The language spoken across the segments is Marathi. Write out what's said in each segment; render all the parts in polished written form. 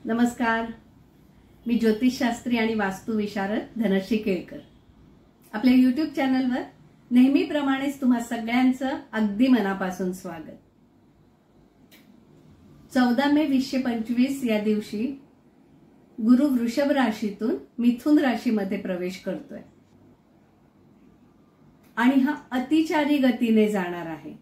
नमस्कार, मी ज्योतिषशास्त्री आणि वास्तुविशारद धनश्री केळकर. आपल्या यूट्यूब चॅनलवर नेहमीप्रमाणेच तुम्हा सगळ्यांचं अगदी मनापासून स्वागत. 14 मे 2025 या दिवशी गुरु वृषभ राशीतून मिथुन राशीमध्ये प्रवेश करतोय आणि हा अतिचारी गतीने जाणार आहे.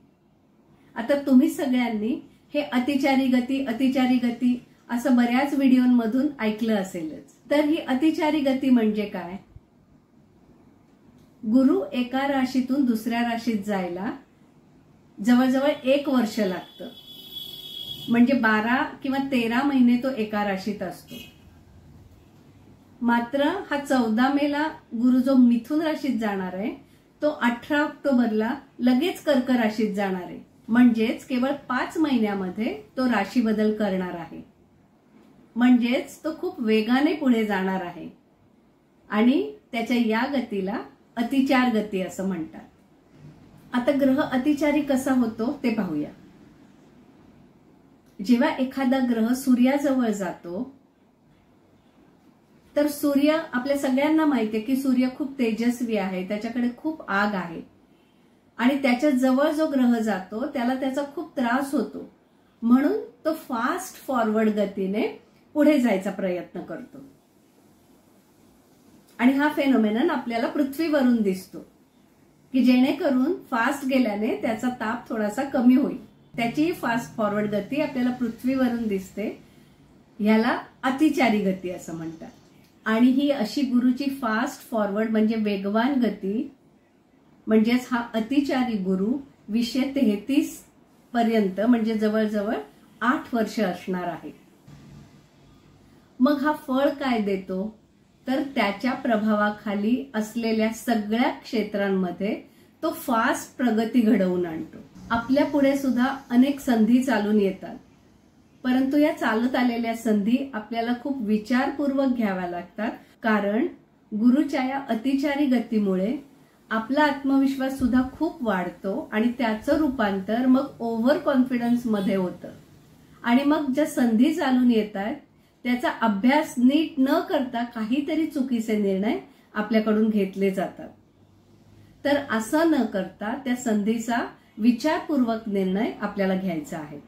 आता तुम्ही सगळ्यांनी हे अतिचारी गती असं बऱ्याच व्हिडिओंमधून ऐकलं असेलच. तर ही अतिचारी गती म्हणजे काय? गुरु एका राशीतून दुसऱ्या राशीत जायला जवळजवळ 1 वर्ष लागतं. म्हणजे 12 किंवा 13 महिने तो एका राशीत असतो. मात्र हा 14 मेला गुरु जो मिथुन राशीत जाणार आहे तो 18 ऑक्टोबरला लगेच कर्क राशीत जाणार आहे. म्हणजेच केवळ 5 महिन्यामध्ये तो राशी बदल करणार आहे. म्हणजेच तो खूप वेगाने पुढे जाणार आहे आणि त्याच्या या गतीला अतिचार गती असं म्हणतात. आता ग्रह अतिचारी कसा होतो ते पाहूया. जेव्हा एखादा ग्रह सूर्याजवळ जातो तर सूर्य, आपल्या सगळ्यांना माहिती आहे की सूर्य खूप तेजस्वी आहे, त्याच्याकडे खूप आग आहे आणि त्याच्या जवळ जो ग्रह जातो त्याला त्याचा खूप त्रास होतो. म्हणून तो फास्ट फॉरवर्ड गतीने पुढे जायचा प्रयत्न करतो आणि हा फेनोमेनन आपल्याला पृथ्वीवरून दिसतो की जेणेकरून फास्ट गेल्याने त्याचा ताप थोडासा कमी होईल. त्याची फास्ट फॉरवर्ड गती आपल्याला पृथ्वीवरून दिसते. ह्याला अतिचारी गती असं म्हणतात. आणि ही अशी गुरुची फास्ट फॉरवर्ड म्हणजे वेगवान गती, म्हणजेच हा अतिचारी गुरु 233 पर्यंत म्हणजे जवळजवळ 8 वर्ष असणार आहे. मग हा फळ काय देतो? तर त्याच्या प्रभावाखाली असलेल्या सगळ्या क्षेत्रांमध्ये तो फास्ट प्रगती घडवून आणतो. आपल्या पुढे सुद्धा अनेक संधी चालून येतात, परंतु या चालत आलेल्या संधी आपल्याला खूप विचारपूर्वक घ्याव्या लागतात. कारण गुरुच्या या अतिचारी गतीमुळे आपला आत्मविश्वास सुद्धा खूप वाढतो आणि त्याचं रूपांतर मग ओव्हर कॉन्फिडन्स मध्ये होतं आणि मग ज्या संधी चालून येतात त्याचा अभ्यास नीट न करता काहीतरी चुकीचे निर्णय आपल्याकडून घेतले जातात. तर असं न करता त्या संधीचा विचारपूर्वक निर्णय आपल्याला घ्यायचा आहे.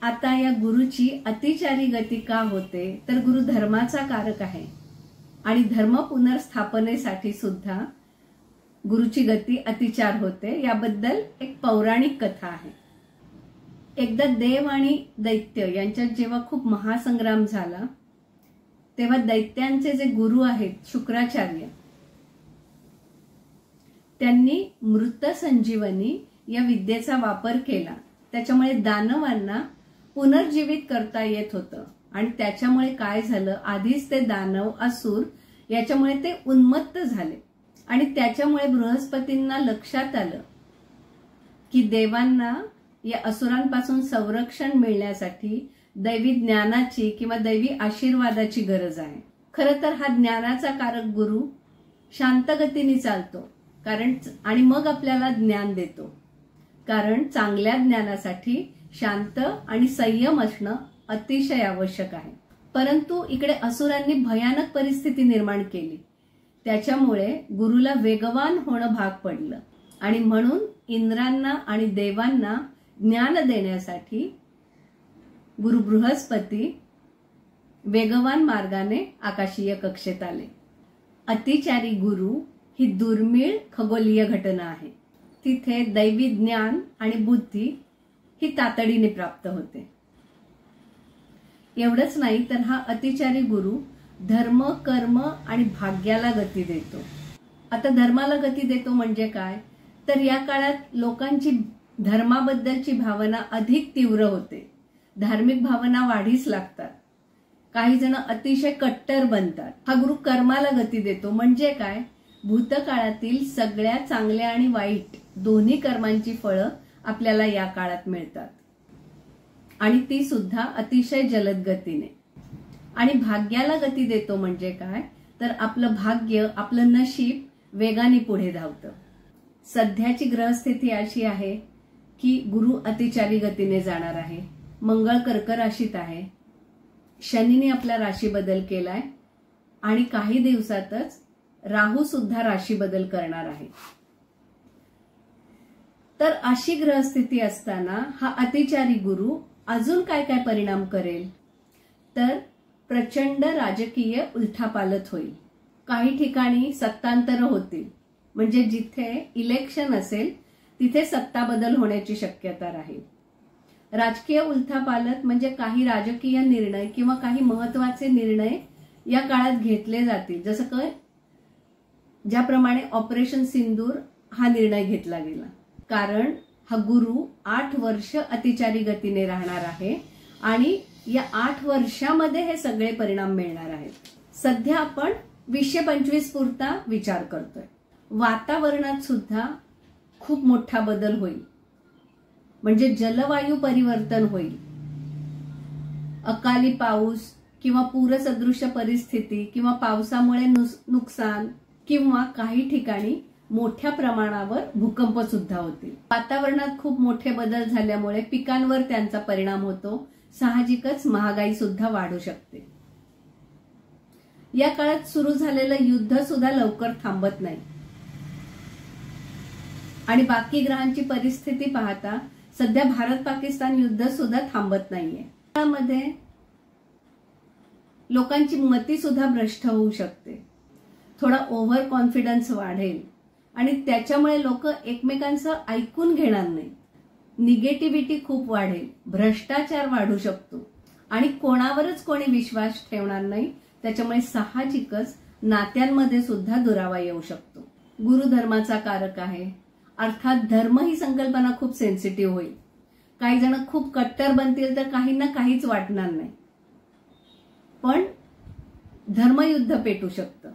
आता या गुरुची अतिचारी गती का होते? तर गुरु धर्माचा कारक आहे आणि धर्म पुनर्स्थापनेसाठी सुद्धा गुरुची गती अतिचार होते. याबद्दल एक पौराणिक कथा आहे. एकदा देव आणि दैत्य यांच्यात जेव्हा खूप महासंग्राम झाला तेव्हा दैत्यांचे जे गुरु आहेत शुक्राचार्य, त्यांनी मृत संजीवनी या विद्येचा वापर केला. त्याच्यामुळे दानवांना पुनर्जीवित करता येत होतं आणि त्याच्यामुळे काय झालं, आधीच ते दानव असुर याच्यामुळे ते उन्मत्त झाले आणि त्याच्यामुळे बृहस्पतींना लक्षात आलं की देवांना या असुरांपासून संरक्षण मिळण्यासाठी दैवी ज्ञानाची किंवा दैवी आशीर्वादाची गरज आहे. खरं तर हा ज्ञानाचा कारक गुरु शांत गतीने चालतो आणि मग आपल्याला ज्ञान देतो. कारण चांगल्या ज्ञानासाठी शांत आणि संयम असणं अतिशय आवश्यक आहे. परंतु इकडे असुरांनी भयानक परिस्थिती निर्माण केली. त्याच्यामुळे गुरुला वेगवान होणं भाग पडलं आणि म्हणून इंद्रांना आणि देवांना ज्ञान देण्यासाठी गुरु बृहस्पती वेगवान मार्गाने आकाशीय कक्षेत आले. अतिचारी गुरु ही दुर्मिळ खगोलीय घटना आहे. तिथे दैवी ज्ञान आणि बुद्धी ही तातडीने प्राप्त होते. एवढंच नाही तर हा अतिचारी गुरु धर्म, कर्म आणि भाग्याला गती देतो. आता धर्माला गती देतो म्हणजे काय? तर या काळात लोकांची धर्माबद्दलची भावना अधिक तीव्र होते. धार्मिक भावना वाढीस लागतात. काही जण अतिशय कट्टर बनतात. हा गुरु कर्माला गती देतो म्हणजे काय? भूतकाळातील सगळ्या चांगल्या आणि वाईट दोन्ही कर्मांची फळं आपल्याला या काळात मिळतात आणि ती सुद्धा अतिशय जलद गतीने. आणि भाग्याला गती देतो म्हणजे काय? तर आपलं भाग्य, आपलं नशीब वेगाने पुढे धावतं. सध्याची ग्रहस्थिती अशी आहे की गुरु अतिचारी गतीने जाणार आहे. मंगळ कर्क राशीत आहे, शनीने आपला राशी बदल केलाय आणि काही दिवसातच राहू सुद्धा राशी बदल करणार आहे. तर अशी ग्रहस्थिती असताना हा अतिचारी गुरु अजून काय काय परिणाम करेल, तर प्रचंड राजकीय उलथापालथ होईल. काही ठिकाणी सत्तांतर होतील, म्हणजे जिथे इलेक्शन असेल तिथे सत्ता बदल होण्याची शक्यता राहील. राजकीय उलथापालथ म्हणजे काही राजकीय निर्णय किंवा काही महत्वाचे निर्णय या काळात घेतले जातील. जसं की ज्याप्रमाणे ऑपरेशन सिंदूर हा निर्णय घेतला गेला, कारण हा गुरु 8 वर्ष अतिचारी गतीने राहणार आहे आणि या 8 वर्षामध्ये हे सगळे परिणाम मिळणार आहेत. सध्या आपण 2025 पुरता विचार करतोय. वातावरणात सुद्धा खूप मोठा बदल होईल, म्हणजे जलवायू परिवर्तन होईल. अकाली पाऊस किंवा पूरसदृश परिस्थिती किंवा पावसामुळे नुकसान किंवा काही ठिकाणी मोठ्या प्रमाणावर भूकंप सुद्धा होतील. वातावरणात खूप मोठे बदल झाल्यामुळे पिकांवर त्यांचा परिणाम होतो. साहजिकच महागाई सुद्धा वाढू शकते. या काळात सुरू झालेलं युद्ध सुद्धा लवकर थांबत नाही आणि बाकी ग्रहांची परिस्थिती पाहता सध्या भारत पाकिस्तान युद्ध सुद्धा थांबत नाहीये. त्यामध्ये लोकांची मती सुद्धा भ्रष्ट होऊ शकते. थोडा ओव्हर कॉन्फिडन्स वाढेल आणि त्याच्यामुळे लोक एकमेकांचं ऐकून घेणार नाही. निगेटिव्हिटी खूप वाढेल, भ्रष्टाचार वाढू शकतो आणि कोणावरच कोणी विश्वास ठेवणार नाही. त्याच्यामुळे साहजिकच नात्यांमध्ये सुद्धा दुरावा येऊ शकतो. गुरु धर्माचा कारक आहे, अर्थात धर्म ही संकल्पना खूप सेन्सिटिव्ह होईल. काही जण खूप कट्टर बनतील तर काहींना काहीच वाटणार नाही, पण धर्मयुद्ध पेटू शकतं.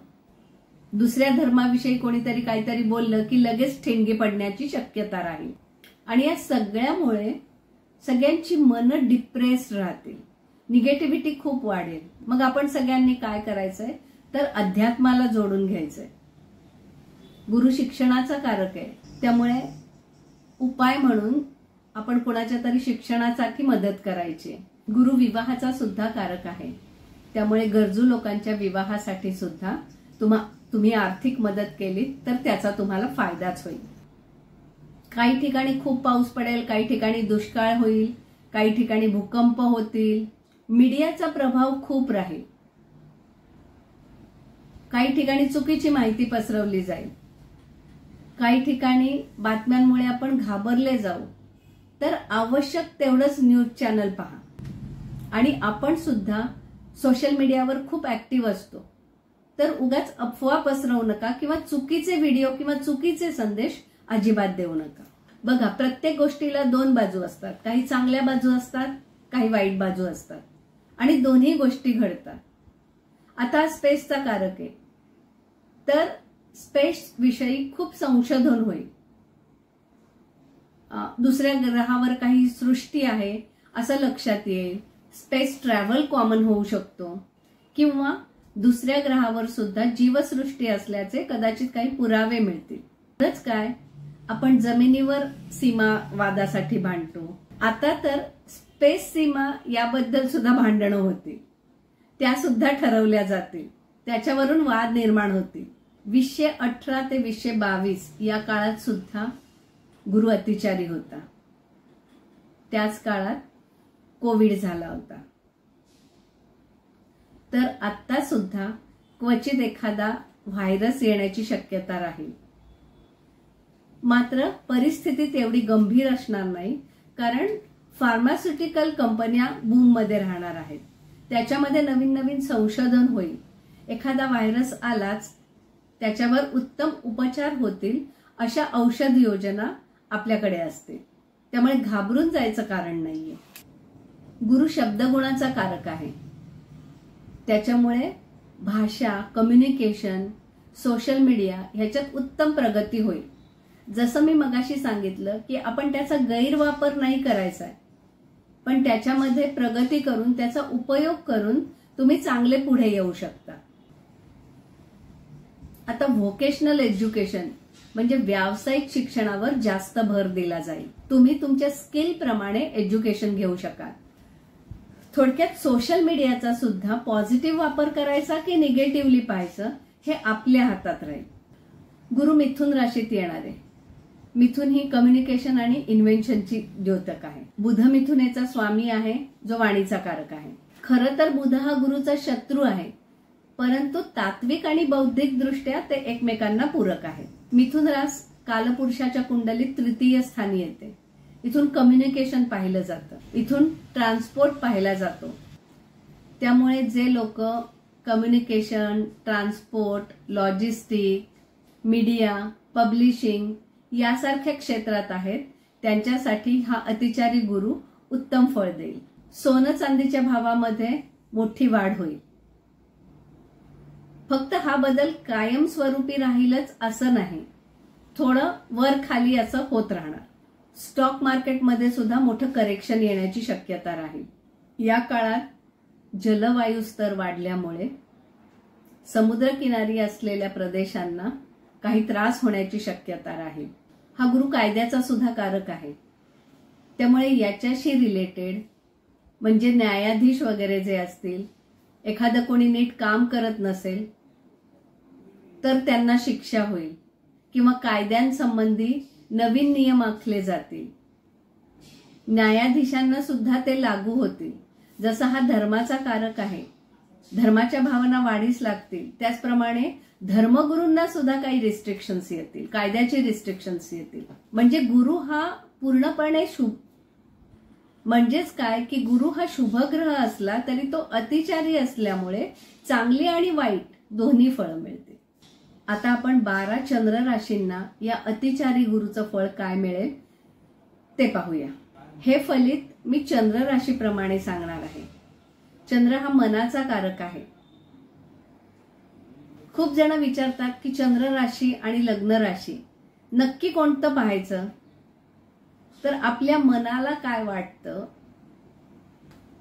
दुसऱ्या धर्माविषयी कोणीतरी काहीतरी बोललं की लगेच ठिणगी पडण्याची शक्यता राहील आणि या सगळ्यामुळे सगळ्यांची मनं डिप्रेस्ड राहतील. निगेटिव्हिटी खूप वाढेल. मग आपण सगळ्यांनी काय करायचंय, तर अध्यात्माला जोडून घ्यायचंय. गुरु शिक्षणाचा कारक आहे, त्यामुळे उपाय म्हणून आपण कुणाच्या तरी शिक्षणासाठी मदत करायची. गुरु विवाहाचा सुद्धा कारक आहे, त्यामुळे गरजू लोकांच्या विवाहासाठी सुद्धा तुम्ही आर्थिक मदत केली तर त्याचा तुम्हाला फायदाच होईल. काही ठिकाणी खूप पाऊस पडेल, काही ठिकाणी दुष्काळ होईल, काही ठिकाणी भूकंप होतील. मीडियाचा प्रभाव खूप राहील. काही ठिकाणी चुकीची माहिती पसरवली जाईल. काही ठिकाणी बातम्यांमुळे आपण घाबरले जाऊ. तर आवश्यक तेवढंच न्यूज चॅनल पहा. आणि आपण सुद्धा सोशल मीडियावर खूप ऍक्टिव्ह असतो, तर उगाच अफवा पसरवू नका किंवा चुकीचे व्हिडिओ किंवा चुकीचे संदेश अजिबात देऊ नका. बघा, प्रत्येक गोष्टीला 2 बाजू असतात. काही चांगल्या बाजू असतात, काही वाईट बाजू असतात आणि दोन्ही गोष्टी घडतात. आता स्पेसचा कारक आहे, तर स्पेस विषयी खूप संशोधन होईल. दुसऱ्या ग्रहावर काही सृष्टी आहे असं लक्षात येईल. स्पेस ट्रॅव्हल कॉमन होऊ शकतो किंवा दुसऱ्या ग्रहावर सुद्धा जीवसृष्टी असल्याचे कदाचित काही पुरावे मिळतील. तरच काय, आपण जमिनीवर सीमा वादासाठी भांडतो, आता तर स्पेस सीमा याबद्दल सुद्धा भांडणं होतील. त्या सुद्धा ठरवल्या जातील, त्याच्यावरून वाद निर्माण होतील. 2018 ते 2022 या काळात सुद्धा गुरु अतिचारी होता. त्याच काळात कोविड झाला होता. तर आता सुद्धा क्वचित एखादा व्हायरस येण्याची शक्यता राहील. मात्र परिस्थिती तेवढी गंभीर असणार नाही, कारण फार्मास्युटिकल कंपन्या बूम मध्ये राहणार आहेत. त्याच्यामध्ये नवीन नवीन संशोधन होईल. एखादा व्हायरस आलाच त्याच्यावर उत्तम उपचार होतील अशा औषध योजना आपल्याकडे असतील. त्यामुळे घाबरून जायचं कारण नाहीये. गुरु शब्दगुणाचा कारक आहे, त्याच्यामुळे भाषा, कम्युनिकेशन, सोशल मीडिया ह्याच्यात उत्तम प्रगती होईल. जसं मी मगाशी सांगितलं की आपण त्याचा गैरवापर नाही करायचा आहे, पण त्याच्यामध्ये प्रगती करून त्याचा उपयोग करून तुम्ही चांगले पुढे येऊ शकता. आता व्होकेशनल एज्युकेशन म्हणजे व्यावसायिक शिक्षणावर जास्त भर दिला जाईल. तुम्ही तुमच्या स्किल प्रमाणे एज्युकेशन घेऊ शकाल. थोडक्यात सोशल मीडियाचा सुद्धा पॉझिटिव्ह वापर करायचा की निगेटिव्हली पाहायचं हे आपल्या हातात राहील. गुरु मिथुन राशीत येणार आहे. मिथुन ही कम्युनिकेशन आणि इन्व्हेन्शनची द्योतक आहे. बुध मिथुनेचा स्वामी आहे, जो वाणीचा कारक आहे. खरं तर बुध हा गुरुचा शत्रू आहे, परंतु तात्विक आणि बौद्धिक दृष्ट्या ते एकमेकांना पूरक आहेत. मिथुन रास कालपुरुषाच्या कुंडलीत तृतीय स्थानी येते. इथून कम्युनिकेशन पाहिलं जातं, इथून ट्रान्सपोर्ट पाहिला जातो. त्यामुळे जे लोक communication, transport, logistic, media, publishing यासारख्या क्षेत्रात आहेत, त्यांच्यासाठी हा अतिचारी गुरु उत्तम फळ देईल. सोनं चांदीच्या भावामध्ये मोठी वाढ होईल. फक्त हा बदल कायमस्वरूपी राहीलच असं नाही, थोडं वर खाली असं होत राहणार. स्टॉक मार्केटमध्ये सुद्धा मोठं करेक्शन येण्याची शक्यता राहील. या काळात जलवायू स्तर वाढल्यामुळे समुद्रकिनारी असलेल्या प्रदेशांना काही त्रास होण्याची शक्यता राहील. हा गुरु कायद्याचा सुद्धा कारक आहे, त्यामुळे याच्याशी रिलेटेड म्हणजे न्यायाधीश वगैरे जे असतील, एखादं कोणी नीट काम करत नसेल तर त्यांना शिक्षा होईल किंवा कायद्यांसंबंधी नवीन नियम आखले जातील. न्यायाधीशांना सुद्धा ते लागू होतील. जसा हा धर्माचा कारक आहे, धर्माच्या भावना वाढीस लागतील, त्याचप्रमाणे धर्मगुरूंना सुद्धा काही रिस्ट्रिक्शन्स येतील, कायद्याचे रिस्ट्रिक्शन्स येतील. म्हणजे गुरु हा पूर्णपणे शुभ, म्हणजेच काय की गुरु हा शुभग्रह असला तरी तो अतिचारी असल्यामुळे चांगली आणि वाईट दोन्ही फळं मिळतील. आता आपण 12 चंद्र राशींना या अतिचारी गुरुचं फळ काय मिळेल ते पाहूया. हे फलित मी चंद्र राशीप्रमाणे सांगणार आहे. चंद्र हा मनाचा कारक आहे. खूप जण विचारतात की चंद्र राशी आणि लग्न राशी नक्की कोणतं पाहायचं. तर आपल्या मनाला काय वाटतं,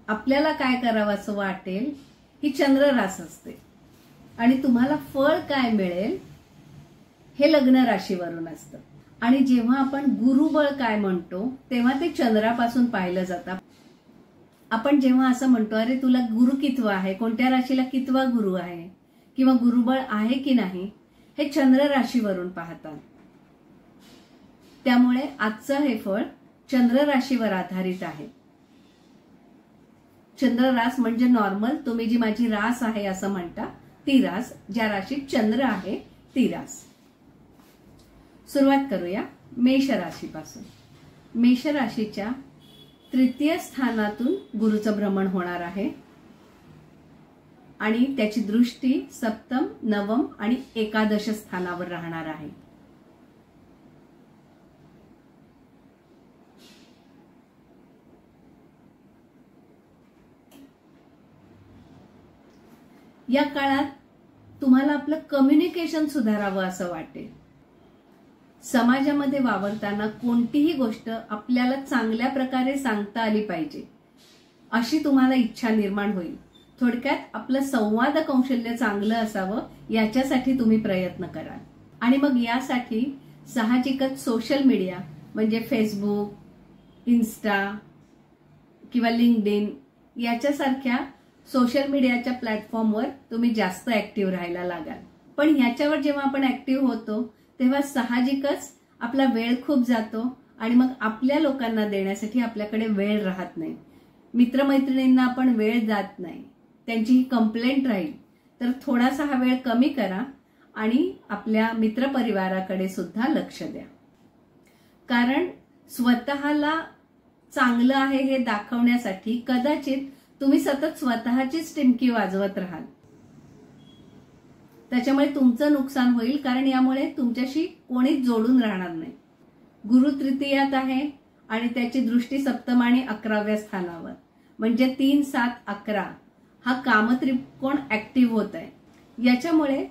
आपल्याला काय करावं असं वाटेल ही चंद्र रास असते. आणि तुम्हाला फळ काय मिळेल हे लग्न राशीवरून असतं. आणि जेव्हा आपण गुरुबळ काय म्हणतो तेव्हा ते चंद्रापासून पाहिलं जातं. आपण जेव्हा असं म्हणतो अरे तुला गुरु कितवा आहे, कोणत्या राशीला कितवा गुरु आहे किंवा गुरुबळ आहे की नाही, हे चंद्र राशीवरून पाहतात. त्यामुळे आजचं हे फळ चंद्र राशीवर आधारित आहे. चंद्र रास म्हणजे नॉर्मल तुम्ही जी माझी रास आहे असं म्हणता ती रास, ज्या राशीत चंद्र आहे ती रास. सुरुवात करूया मेष राशीपासून. मेष राशीच्या तृतीय स्थानातून गुरुचं भ्रमण होणार आहे आणि त्याची दृष्टी सप्तम, नवम आणि एकादश स्थानावर राहणार आहे. या काळात तुम्हाला आपलं कम्युनिकेशन सुधारावं असं वाटेल. समाजामध्ये वावरताना कोणतीही गोष्ट आपल्याला चांगल्या प्रकारे सांगता आली पाहिजे अशी तुम्हाला इच्छा निर्माण होईल. थोडक्यात आपलं संवाद कौशल्य चांगलं असावं याच्यासाठी तुम्ही प्रयत्न कराल. आणि मग यासाठी साहजिकच सोशल मीडिया म्हणजे फेसबुक, इन्स्टा किंवा लिंक्डइन याच्यासारख्या सोशल मीडियाच्या प्लॅटफॉर्मवर तुम्ही जास्त ऍक्टिव्ह राहायला लागाल. पण ह्याच्यावर जेव्हा आपण ऍक्टिव्ह होतो तेव्हा साहजिकच आपला वेळ खूप जातो आणि मग आपल्या लोकांना देण्यासाठी आपल्याकडे वेळ राहत नाही. मित्रमैत्रिणींना आपण वेळ जात नाही, त्यांची ही कंप्लेंट राहील. तर थोडासा हा वेळ कमी करा आणि आपल्या मित्रपरिवाराकडे सुद्धा लक्ष द्या. कारण स्वतःला चांगलं आहे हे दाखवण्यासाठी कदाचित तुम्ही सतत स्वतःचीच टिमकी वाजवत राहाल. त्याच्यामुळे तुमचं नुकसान होईल, कारण यामुळे तुमच्याशी कोणीच जोडून राहणार नाही. गुरु तृतीयात आहे आणि त्याची दृष्टी सप्तम आणि 11व्या स्थानावर म्हणजे 3, 7, 11 हा कामत्रिकोण ऍक्टिव्ह होत आहे. याच्यामुळे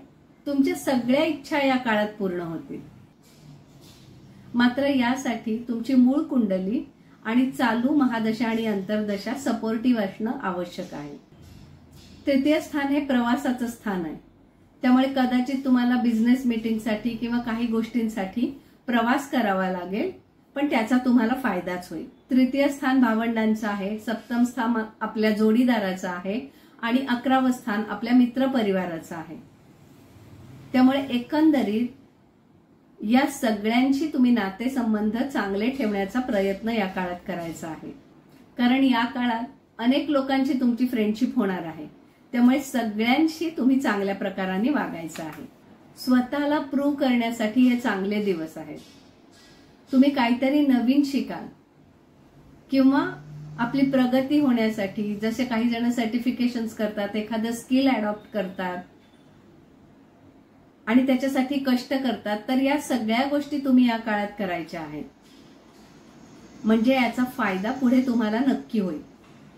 तुमच्या सगळ्या इच्छा या काळात पूर्ण होतील. मात्र यासाठी तुमची मूळ कुंडली आणि चालू महादशा आणि अंतर्दशा सपोर्टिव्ह असणं आवश्यक आहे. तृतीय स्थान हे प्रवासाचं स्थान आहे. त्यामुळे कदाचित तुम्हाला बिझनेस मीटिंगसाठी किंवा काही गोष्टींसाठी प्रवास करावा लागेल, पण त्याचा तुम्हाला फायदाच होईल. तृतीय स्थान भावंडांचं आहे, सप्तम स्थान आपल्या जोडीदाराचं आहे आणि 11वं स्थान आपल्या मित्रपरिवाराचं आहे. त्यामुळे एकंदरीत या सगळ्यांशी तुम्ही नातेसंबंध चांगले ठेवण्याचा प्रयत्न या काळात करायचा आहे. कारण या काळात अनेक लोकांची तुमची फ्रेंडशिप होणार आहे. त्यामुळे सगळ्यांशी तुम्ही चांगल्या प्रकाराने वागायचं आहे. स्वतःला प्रूव्ह करण्यासाठी हे चांगले दिवस आहेत. तुम्ही काहीतरी नवीन शिकाल किंवा आपली प्रगती होण्यासाठी, जसे काही जण सर्टिफिकेशन्स करतात, एखादं स्किल अडॉप्ट करतात आणि त्याच्यासाठी कष्ट करतात, तर या सगळ्या गोष्टी तुम्ही या काळात करायच्या आहेत. म्हणजे याचा फायदा पुढे तुम्हाला नक्की होईल.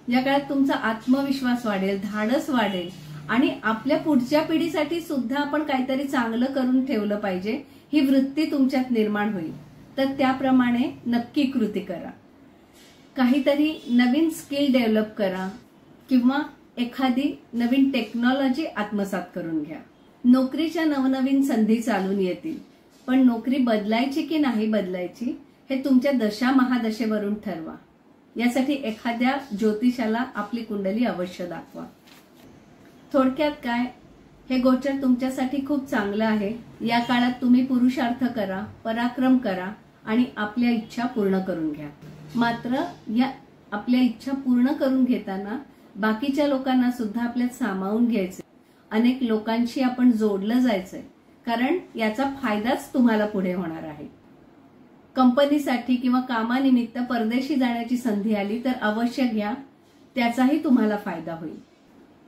या काळात तुमचा आत्मविश्वास वाढेल, धाडस वाढेल आणि आपल्या पुढच्या पिढीसाठी सुद्धा आपण काहीतरी चांगलं करून ठेवलं पाहिजे ही वृत्ती तुमच्यात निर्माण होईल. तर त्याप्रमाणे नक्की कृती करा. काहीतरी नवीन स्किल डेव्हलप करा किंवा एखादी नवीन टेक्नॉलॉजी आत्मसात करून घ्या. नोकरीच्या नवनवीन संधी चालून येतील, पण नोकरी बदलायची की नाही बदलायची हे तुमच्या दशा महादशेवरून ठरवा. यासाठी एखाद्या ज्योतिषाला आपली कुंडली अवश्य दाखवा. थोडक्यात काय, हे गोचर तुमच्यासाठी खूप चांगलं आहे. या काळात तुम्ही पुरुषार्थ करा, पराक्रम करा आणि आपल्या इच्छा पूर्ण करून घ्या. मात्र या आपल्या इच्छा पूर्ण करून घेताना बाकीच्या लोकांना सुद्धा आपल्यात सामावून घ्यायचे. अनेक लोकांशी आपण जोडलं जायचंय, कारण याचा फायदाच तुम्हाला पुढे होणार आहे. कंपनीसाठी किंवा कामानिमित्त परदेशी जाण्याची संधी आली तर अवश्य घ्या, त्याचाही तुम्हाला फायदा होईल.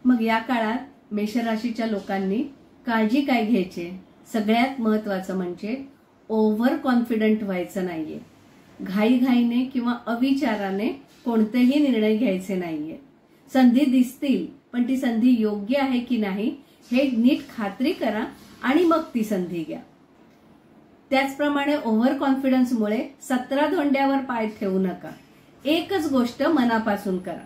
मग या काळात मेषराशीच्या लोकांनी काळजी काय घ्यायची, सगळ्यात महत्वाचं म्हणजे ओव्हर कॉन्फिडंट व्हायचं नाहीये. घाईघाईने किंवा अविचाराने कोणतेही निर्णय घ्यायचे नाहीये. संधी दिसतील, पण ती संधी योग्य आहे की नाही हे नीट खात्री करा आणि मग ती संधी घ्या. त्याचप्रमाणे ओव्हर कॉन्फिडन्समुळे 17 धोंड्यावर पाय ठेवू नका. एकच गोष्ट मनापासून करा.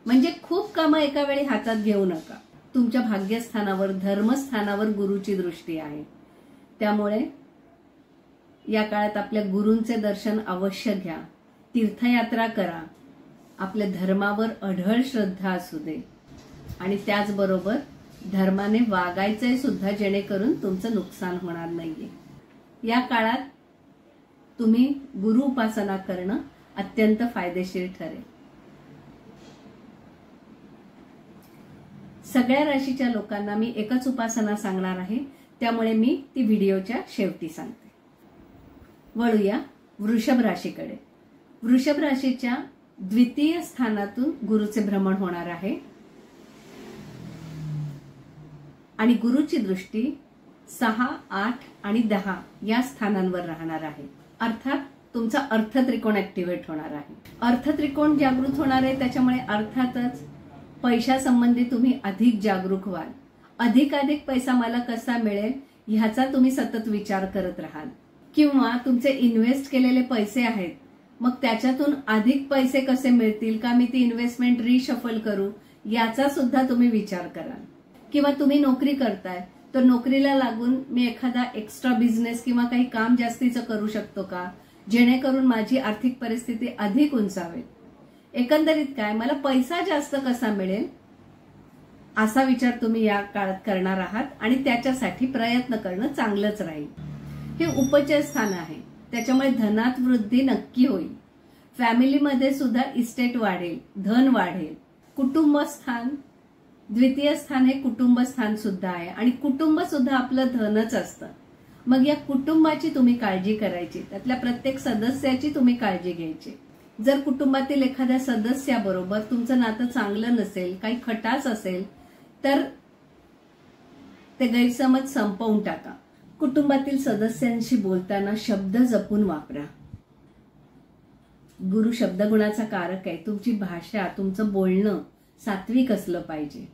म्हणजे खूप कामं एका वेळी हातात घेऊ नका. तुमच्या भाग्यस्थानावर, धर्मस्थानावर गुरुची दृष्टी आहे. त्यामुळे या काळात आपल्या गुरूंचे दर्शन अवश्य घ्या. तीर्थयात्रा करा. आपल्या धर्मावर अढळ श्रद्धा असू दे आणि त्याचबरोबर धर्माने वागायचंय सुद्धा, जेणेकरून तुमचं नुकसान होणार नाहीये. या काळात तुम्ही गुरु उपासना करणं अत्यंत फायदेशीर ठरेल. सगळ्या राशीच्या लोकांना मी एकच उपासना सांगणार आहे, त्यामुळे मी ती व्हिडिओच्या शेवटी सांगते. वळूया वृषभ राशीकडे. वृषभ राशीच्या द्वितीय स्थानातून गुरुचे भ्रमण होणार आहे आणि गुरुची दृष्टी 6, 8 आणि 10 या स्थानांवर राहणार आहे. अर्थात तुमचा अर्थ त्रिकोण ऍक्टिव्हेट होणार आहे. अर्थ त्रिकोण जागृत होणार आहे, त्याच्यामुळे अर्थातच पैशासंबंधी तुम्ही अधिक जागरूक व्हाल. अधिकाधिक पैसा मला कसा मिळेल ह्याचा तुम्ही सतत विचार करत राहाल. किंवा तुमचे इन्व्हेस्ट केलेले पैसे आहेत, मग त्याच्यातून अधिक पैसे कसे मिळतील, का मी ती इन्व्हेस्टमेंट रिशफल करू याचा सुद्धा तुम्ही विचार कराल. किंवा तुम्ही नोकरी करताय तर नोकरीला लागून मी एखादा एक्स्ट्रा बिझनेस किंवा काही काम जास्तीचं करू शकतो का, जेणेकरून माझी आर्थिक परिस्थिती अधिक उंचावेल. एकंदरीत काय, मला पैसा जास्त कसा मिळेल असा विचार तुम्ही या काळात करणार आहात आणि त्याच्यासाठी प्रयत्न करणं चांगलंच राहील. हे उपचय स्थान आहे, त्याच्यामुळे धनात वृद्धी नक्की होईल. फॅमिलीमध्ये सुद्धा इस्टेट वाढेल, धन वाढेल. कुटुंब स्थान, द्वितीय स्थान हे कुटुंब स्थान सुद्धा आहे आणि कुटुंब सुद्धा आपलं धनच असतं. मग या कुटुंबाची तुम्ही काळजी करायची, त्यातल्या प्रत्येक सदस्याची तुम्ही काळजी घ्यायची. जर कुटुंबातील एखाद्या सदस्याबरोबर तुमचं नातं चांगलं नसेल, काही खटास असेल, तर ते गैरसमज संपवून टाका. कुटुंबातील सदस्यांशी बोलताना शब्द जपून वापरा. गुरु शब्दगुणाचा कारक आहे. तुमची भाषा, तुमचं बोलणं सात्विक असलं पाहिजे.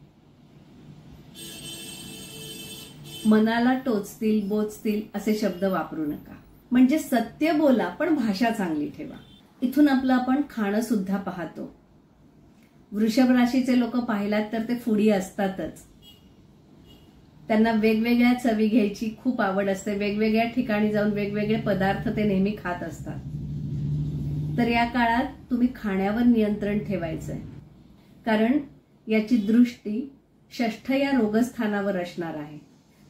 मनाला टोचतील, बोचतील असे शब्द वापरू नका. म्हणजे सत्य बोला पण भाषा चांगली ठेवा. इथून आपलं आपण खाणं सुद्धा पाहतो. वृषभ राशीचे लोक पाहिलात तर ते फूडी असतातच. त्यांना वेगवेगळ्या चवी घ्यायची खूप आवड असते. वेगवेगळ्या ठिकाणी जाऊन वेगवेगळे पदार्थ ते नेहमी खात असतात. तर या काळात तुम्ही खाण्यावर नियंत्रण ठेवायचंय, कारण याची दृष्टी षष्ठ या रोगस्थानावर असणार आहे.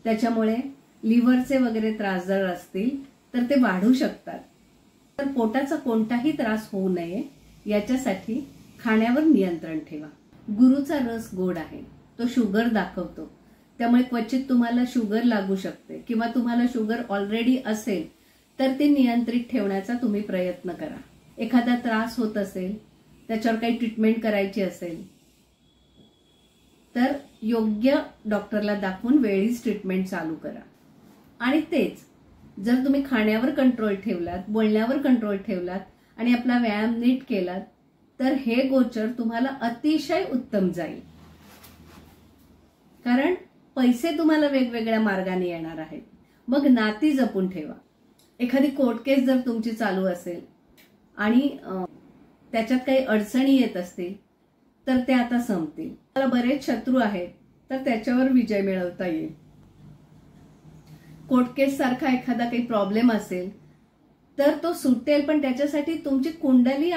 त्याच्यामुळे लिव्हरचे वगैरे त्रास जर असतील तर ते वाढू शकतात. तर पोटाचा कोणताही त्रास होऊ नये याच्यासाठी खाण्यावर नियंत्रण ठेवा. गुरूचा रस गोड आहे, तो शुगर दाखवतो, त्यामुळे क्वचित तुम्हाला शुगर लागू शकते किंवा तुम्हाला शुगर ऑलरेडी असेल तर ती नियंत्रित ठेवण्याचा तुम्ही प्रयत्न करा. एखादा त्रास होत असेल, त्याच्यावर काही ट्रीटमेंट करायची असेल तर योग्य डॉक्टरला दाखवून वेळीच ट्रीटमेंट चालू करा. आणि तेच जर तुम्ही खाण्यावर कंट्रोल ठेवलात, बोलण्यावर कंट्रोल ठेवलात आणि आपला व्यायाम नीट केलात तर हे गोचर तुम्हाला अतिशय उत्तम जाईल. कारण पैसे तुम्हाला वेगवेगळ्या मार्गाने येणार आहेत. मग नाती जपून ठेवा. एखादी कोर्ट केस जर तुमची चालू असेल आणि त्याच्यात काही अडचणी येत असतील तर ते आता संपतील. मला बरेच शत्रू आहेत तर त्याच्यावर विजय मिळवता येईल. कोर्ट केस सारखा एखादा काही प्रॉब्लेम असेल तर तो सुटेल, पण त्याच्यासाठी तुमची कुंडली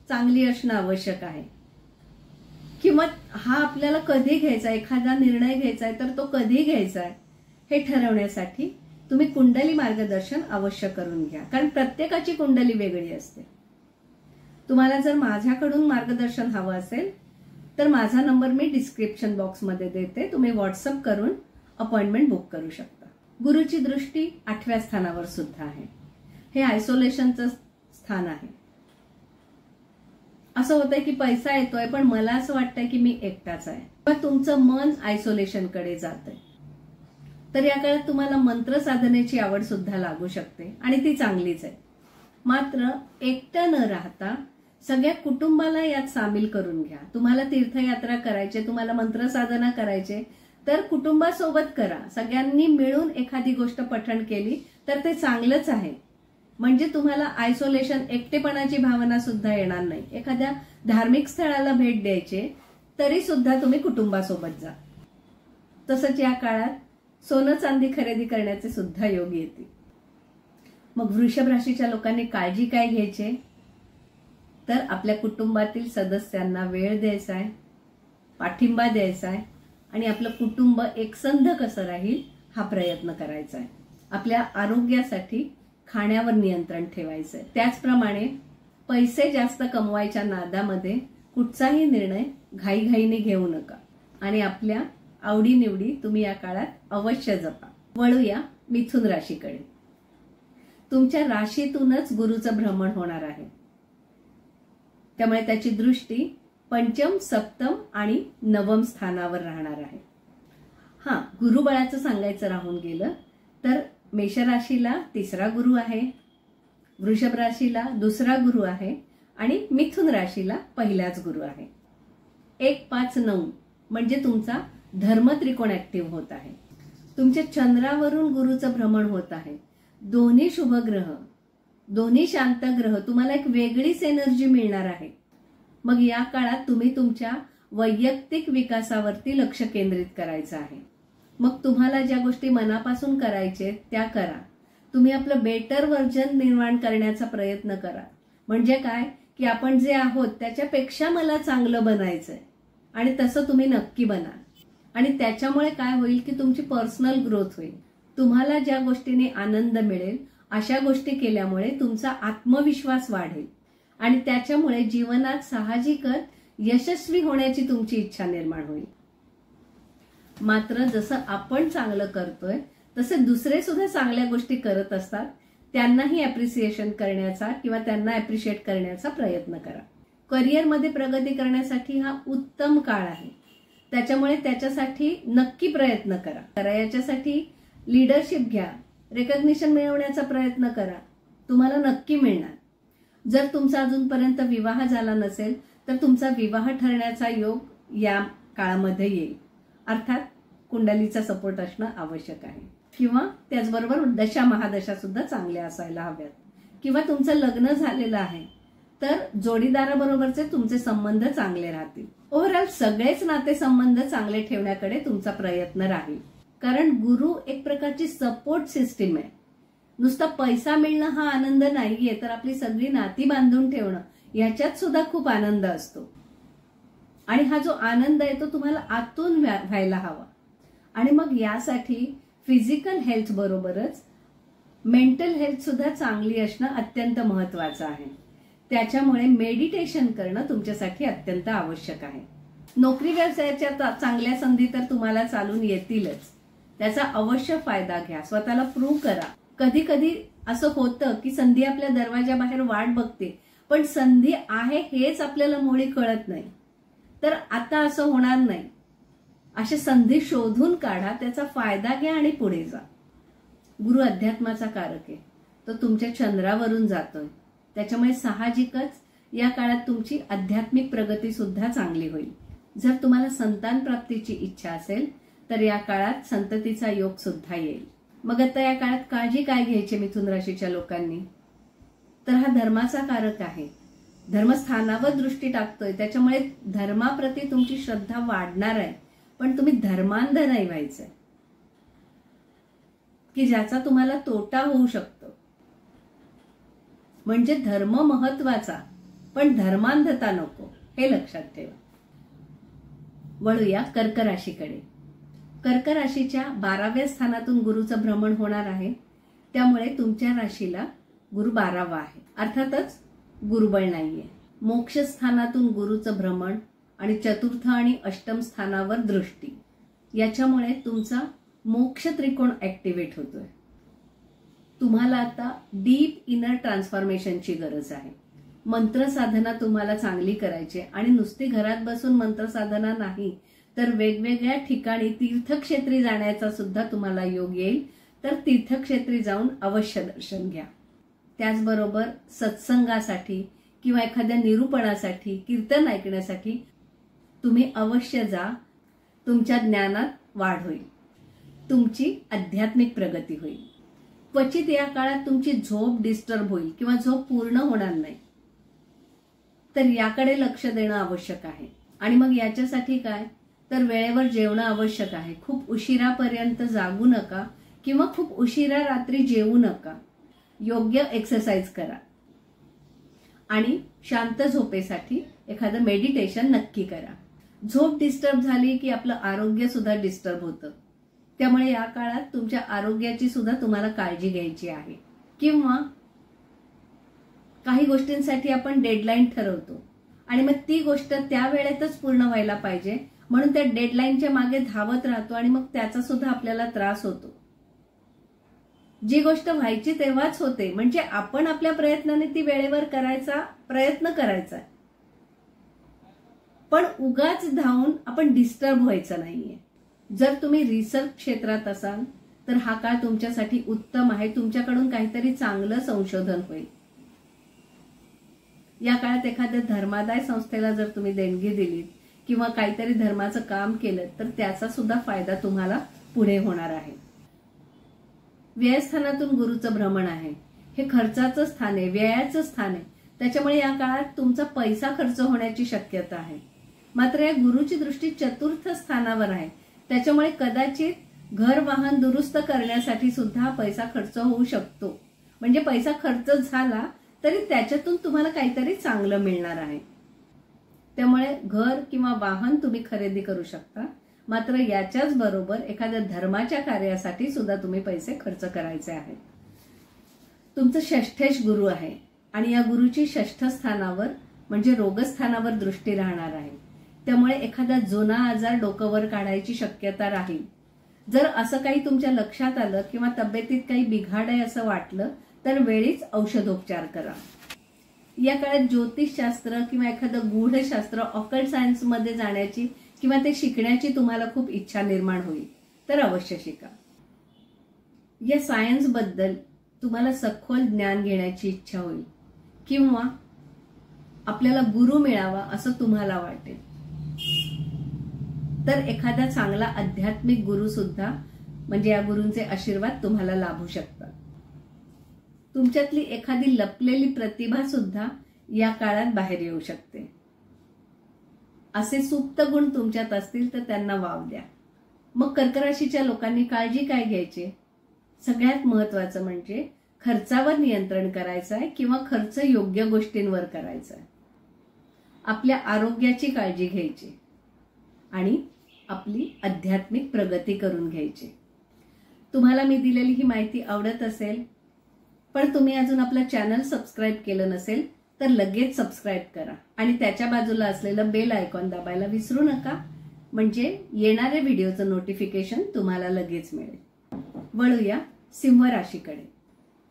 चांगली असणं आवश्यक आहे. किंवा हा आपल्याला कधी घ्यायचा, एखादा निर्णय घ्यायचा आहे तर तो कधी घ्यायचा आहे हे ठरवण्यासाठी तुम्ही कुंडली मार्गदर्शन अवश्य करून घ्या, कारण प्रत्येकाची कुंडली वेगळी असते. तुम्हाला जर माझ्याकडून मार्गदर्शन हवं असेल तर माझा नंबर मी डिस्क्रिप्शन बॉक्समध्ये देते, तुम्ही व्हॉट्सअप करून अपॉइंटमेंट बुक करू शकता. गुरुची दृष्टी 8व्या स्थानावर सुद्धा आहे. हे आयसोलेशनचं स्थान आहे. असं होतंय की पैसा येतोय पण मला असं वाटतंय की मी एकटाच आहे, पण तुमचं मन आयसोलेशनकडे जातंय. तर या काळात तुम्हाला मंत्र साधनेची आवड सुद्धा लागू शकते आणि ती चांगलीच आहे. मात्र एकटं न राहता सगळ्या कुटुंबाला यात सामील करून घ्या. तुम्हाला तीर्थयात्रा करायचे, तुम्हाला मंत्र साधना करायचे तर कुटुंबासोबत करा. सगळ्यांनी मिळून एखादी गोष्ट पठण केली तर ते चांगलंच आहे. म्हणजे तुम्हाला आयसोलेशन, एकटेपणाची भावना सुद्धा येणार नाही. एखाद्या धार्मिक स्थळाला भेट द्यायचे तरी सुद्धा तुम्ही कुटुंबासोबत जा. तसंच या काळात सोनं चांदी खरेदी करण्याचे सुद्धा योग येतील. मग वृषभ राशीच्या लोकांनी काळजी काय घ्यायची तर आपल्या कुटुंबातील सदस्यांना वेळ द्यायचा आहे, पाठिंबा द्यायचा आहे आणि आपलं कुटुंब एकसंध कसं राहील हा प्रयत्न करायचा आहे. आपल्या आरोग्यासाठी खाण्यावर नियंत्रण ठेवायचंय. त्याचप्रमाणे पैसे जास्त कमवायच्या नादामध्ये कुठचाही निर्णय घाईघाईने घेऊ नका आणि आपल्या आवडीनिवडी तुम्ही या काळात अवश्य जपा. वळूया मिथुन राशीकडे. तुमच्या राशीतूनच गुरुचं भ्रमण होणार आहे, त्यामुळे त्याची दृष्टी पंचम, सप्तम आणि नवम स्थानावर राहणार आहे. गुरुबळाचं सांगायचं राहून गेलं तर मेष राशीला 3रा गुरु आहे, वृषभ राशीला 2रा गुरु आहे आणि मिथुन राशीला 1लाच गुरु आहे. 1, 5, 9 म्हणजे तुमचा धर्म त्रिकोण ऍक्टिव्ह होत आहे. तुमच्या चंद्रावरून गुरुचं भ्रमण होत आहे. दोन्ही शुभग्रह, दोन्ही शांत ग्रह, तुम्हाला एक वेगळीच एनर्जी मिळणार आहे. मग या काळात तुम्ही तुमच्या वैयक्तिक विकासावरती लक्ष केंद्रित करायचं आहे. मग तुम्हाला ज्या गोष्टी मनापासून करायचे त्या करा. तुम्ही आपलं बेटर व्हर्जन निर्माण करण्याचा प्रयत्न करा. म्हणजे काय की आपण जे आहोत त्याच्यापेक्षा मला चांगलं बनायचंय आणि तसं तुम्ही नक्की बना. आणि त्याच्यामुळे काय होईल की तुमची पर्सनल ग्रोथ होईल. तुम्हाला ज्या गोष्टीने आनंद मिळेल अशा गोष्टी केल्यामुळे तुमचा आत्मविश्वास वाढेल आणि त्याच्यामुळे जीवनात साहजिकच यशस्वी होण्याची तुमची इच्छा निर्माण होईल. मात्र जसं आपण चांगलं करतोय तसे दुसरे सुद्धा चांगल्या गोष्टी करत असतात, त्यांनाही अप्रिसिएशन करण्याचा किंवा त्यांना अप्रिशिएट करण्याचा प्रयत्न करा. करिअरमध्ये प्रगती करण्यासाठी हा उत्तम काळ आहे, त्याच्यामुळे त्याच्यासाठी नक्की प्रयत्न करा. याच्यासाठी लीडरशिप घ्या, रेकग्निशन मिळवण्याचा प्रयत्न करा, तुम्हाला नक्की मिळणार. जर तुमचा अजूनपर्यंत विवाह झाला नसेल तर तुमचा विवाह ठरण्याचा योग या काळामध्ये येईल. अर्थात कुंडलीचा सपोर्ट असणं आवश्यक आहे. किंवा त्याचबरोबर दशा महादशा सुद्धा चांगल्या असायला हव्यात. किंवा तुमचं लग्न झालेलं आहे तर जोडीदाराबरोबरचे तुमचे संबंध चांगले राहतील. ओव्हरऑल सगळेच नातेसंबंध चांगले ठेवण्याकडे तुमचा प्रयत्न राहील. कारण गुरु एक प्रकारची सपोर्ट सिस्टीम आहे. नुसता पैसा मिळणं हा आनंद नाहीये, तर आपली सगळी नाती बांधून ठेवणं याच्यात सुद्धा खूप आनंद असतो. आणि हा जो आनंद आहे तो तुम्हाला आतून व्हायला हवा. आणि मग यासाठी फिजिकल हेल्थ बरोबरच मेंटल हेल्थ सुद्धा चांगली असणं अत्यंत महत्वाचं आहे. त्याच्यामुळे मेडिटेशन करणं तुमच्यासाठी अत्यंत आवश्यक आहे. नोकरी व्यवसायाच्या चांगल्या संधी तर तुम्हाला चालून येतीलच, त्याचा अवश्य फायदा घ्या. स्वतःला प्रूव्ह करा. कधी कधी असं होतं की संधी आपल्या दरवाजाबाहेर वाट बघते, पण संधी आहे हेच आपल्याला मुळी कळत नाही. तर आता असं होणार नाही. अशा संधी शोधून काढा, त्याचा फायदा घ्या आणि पुढे जा. गुरु अध्यात्माचा कारक आहे, तो तुमच्या चंद्रावरून जातोय. त्याच्यामुळे साहजिकच या काळात तुमची आध्यात्मिक प्रगती सुद्धा चांगली होईल. जर तुम्हाला संतान प्राप्तीची इच्छा असेल तर या काळात संततीचा योग सुद्धा येईल. मग आता या काळात काळजी काय घ्यायची मिथुन राशीच्या लोकांनी? तर हा धर्माचा कारक आहे. धर्मस्थानावर दृष्टी टाकतोय, त्याच्यामुळे धर्माप्रती तुमची श्रद्धा वाढणार आहे. पण तुम्ही धर्मांध नाही व्हायचंय की ज्याचा तुम्हाला तोटा होऊ शकतो. म्हणजे धर्म महत्वाचा, पण धर्मांधता नको, हे लक्षात ठेवा. वळूया कर्क राशीकडे. कर्क राशीच्या 12व्या स्थानातून गुरुचं भ्रमण होणार आहे. त्यामुळे तुमच्या राशीला गुरु 12वा आहे. अर्थातच गुरुबळ नाहीये. मोक्ष स्थानातून गुरुचं भ्रमण आणि चतुर्थ आणि अष्टम स्थानावर दृष्टी, याच्यामुळे तुमचा मोक्ष त्रिकोण ऍक्टिव्हेट होतोय. तुम्हाला आता डीप इनर ट्रान्सफॉर्मेशनची गरज आहे. मंत्र साधना तुम्हाला चांगली करायची आणि नुसती घरात बसून मंत्र साधना नाही, तर वेगवेगळ्या ठिकाणी तीर्थक्षेत्री जाण्याचा सुद्धा तुम्हाला योग येईल. तर तीर्थक्षेत्री जाऊन अवश्य दर्शन घ्या. त्याचबरोबर सत्संगासाठी किंवा एखाद्या निरूपणासाठी, कीर्तन ऐकण्यासाठी तुम्ही अवश्य जा. तुमच्या ज्ञानात वाढ होईल, तुमची आध्यात्मिक प्रगती होईल. क्वचित या काळात तुमची झोप डिस्टर्ब होईल किंवा झोप पूर्ण होणार नाही, तर याकडे लक्ष देणं आवश्यक आहे. आणि मग याच्यासाठी काय, तर वेळेवर जेवणं आवश्यक आहे. खूप उशिरापर्यंत जागू नका किंवा खूप उशिरा रात्री जेवू नका. योग्य एक्सरसाइज करा आणि शांत झोपेसाठी एखादं मेडिटेशन नक्की करा. झोप डिस्टर्ब झाली की आपलं आरोग्य सुद्धा डिस्टर्ब होतं. त्यामुळे या काळात तुमच्या आरोग्याची सुद्धा तुम्हाला काळजी घ्यायची आहे. किंवा काही गोष्टींसाठी आपण डेडलाईन ठरवतो आणि मग ती गोष्ट त्या वेळेतच पूर्ण व्हायला पाहिजे, म्हणून त्या डेडलाईनच्या मागे धावत राहतो आणि मग त्याचा सुद्धा आपल्याला त्रास होतो. जी गोष्ट व्हायची तेव्हाच होते, म्हणजे आपण आपल्या प्रयत्नाने ती वेळेवर करायचा प्रयत्न करायचा, पण उगाच धावून आपण डिस्टर्ब व्हायचं नाहीये. जर तुम्ही रिसर्च क्षेत्रात असाल तर हा काळ तुमच्यासाठी उत्तम आहे. तुमच्याकडून काहीतरी चांगलं संशोधन होईल. या काळात एखाद्या धर्मादाय संस्थेला जर तुम्ही देणगी दिलीत किंवा काहीतरी धर्माचं काम केलं तर त्याचा सुद्धा फायदा तुम्हाला पुढे होणार आहे. व्ययस्थानातून गुरुचं भ्रमण आहे. हे खर्चाचं स्थान आहे, व्ययाचं स्थान आहे. त्याच्यामुळे या काळात तुमचा पैसा खर्च होण्याची शक्यता आहे. मात्र या गुरुची दृष्टी चतुर्थ स्थानावर आहे. त्याच्यामुळे कदाचित घर वाहन दुरुस्त करण्यासाठी सुद्धा पैसा खर्च होऊ शकतो. म्हणजे पैसा खर्च झाला तरी त्याच्यातून तुम्हाला काहीतरी चांगलं मिळणार आहे. त्यामुळे घर किंवा वाहन तुम्ही खरेदी करू शकता. मात्र याच्याच बरोबर एखाद्या धर्माच्या कार्यासाठी सुद्धा तुम्ही पैसे खर्च करायचे आहेत. तुमचं षष्ठेश गुरु आहे आणि या गुरुची षष्ठ स्थानावर म्हणजे रोगस्थानावर दृष्टी राहणार आहे. त्यामुळे एखादा जुना आजार डोकंवर काढायची शक्यता राहील. जर असं काही तुमच्या लक्षात आलं किंवा तब्येतीत काही बिघाड आहे असं वाटलं तर वेळीच औषधोपचार करा. या काळात ज्योतिषशास्त्र किंवा एखादं गूढशास्त्र ऑकल्ट सायन्स मध्ये जाण्याची किंवा ते शिकण्याची तुम्हाला खूप इच्छा निर्माण होईल, तर अवश्य शिका. या सायन्स बद्दल तुम्हाला सखोल ज्ञान घेण्याची इच्छा होईल किंवा आपल्याला गुरु मिळावा असं तुम्हाला वाटेल, तर एखादा चांगला आध्यात्मिक गुरु सुद्धा म्हणजे या गुरूंचे आशीर्वाद तुम्हाला लाभू शकतात. तुमच्यातली एखादी लपलेली प्रतिभा सुद्धा या काळात बाहेर येऊ शकते. असे सुप्त गुण तुमच्यात असतील तर त्यांना वाव द्या. मग कर्क राशीच्या लोकांनी काळजी काय घ्यायची? सगळ्यात महत्वाचं म्हणजे खर्चावर नियंत्रण करायचं आहे किंवा खर्च योग्य गोष्टींवर करायचा आहे. आपल्या आरोग्याची काळजी घ्यायची आणि आपली आध्यात्मिक प्रगती करून घ्यायची. तुम्हाला मी दिलेली ही माहिती आवडत असेल, पण तुम्ही अजून आपलं चॅनल सबस्क्राईब केलं नसेल तर लगेच सबस्क्राईब करा आणि त्याच्या बाजूला असलेलं बेल आयकॉन दाबायला विसरू नका, म्हणजे येणाऱ्या व्हिडिओचं नोटिफिकेशन तुम्हाला लगेच मिळेल. वळूया सिंह राशीकडे.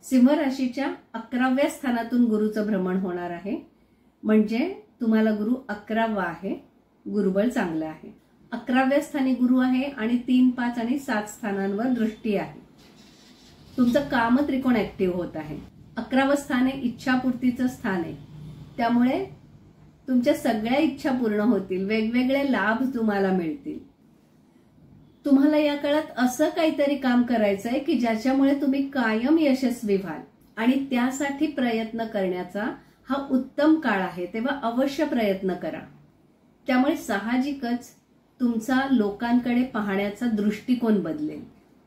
सिंह राशीच्या 11व्या स्थानातून गुरुचं भ्रमण होणार आहे, म्हणजे तुम्हाला गुरु 11वा आहे. गुरुबळ चांगलं आहे. 11व्या स्थानी गुरु आहे आणि 3, 5 आणि 7 स्थानांवर दृष्टी आहे. तुमचं काम त्रिकोण ऍक्टिव्ह होत आहे. 11वं स्थान हे इच्छापूर्तीचं स्थान आहे, त्यामुळे तुमच्या सगळ्या इच्छा पूर्ण होतील. वेगवेगळे लाभ तुम्हाला मिळतील. तुम्हाला या काळात असं काहीतरी काम करायचंय की ज्याच्यामुळे तुम्ही कायम यशस्वी व्हाल आणि त्यासाठी प्रयत्न करण्याचा हा उत्तम काळ आहे, तेव्हा अवश्य प्रयत्न करा. त्यामुळे साहजिकच तुमचा लोकांकडे पाहण्याचा दृष्टिकोन बदलेल.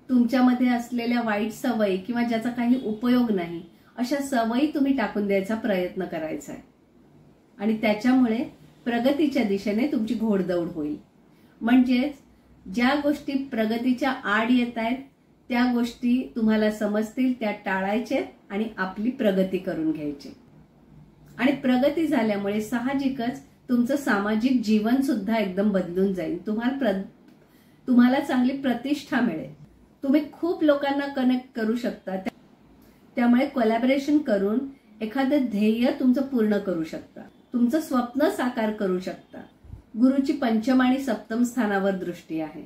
तुमच्यामध्ये असलेल्या वाईट सवयी किंवा ज्याचा काही उपयोग नाही अशा सवयी तुम्ही टाकून द्यायचा प्रयत्न करायचा आहे आणि त्याच्यामुळे प्रगतीच्या दिशेने तुमची घोडदौड होईल. म्हणजेच ज्या गोष्टी प्रगतीच्या आड येत आहेत त्या गोष्टी तुम्हाला समजतील, त्या टाळायचे आणि आपली प्रगती करून घ्यायची. आणि प्रगती झाल्यामुळे साहजिकच तुमचं सामाजिक जीवन सुद्धा एकदम बदलून जाईल. तुम्हाला चांगली प्रतिष्ठा मिळेल. तुम्ही खूप लोकांना कनेक्ट करू शकता, त्यामुळे कोलॅबोरेशन करून एखादं ध्येय तुमचं पूर्ण करू शकता. तुमचं स्वप्न साकार करू शकता. गुरुची 5म आणि 7म स्थानावर दृष्टी आहे.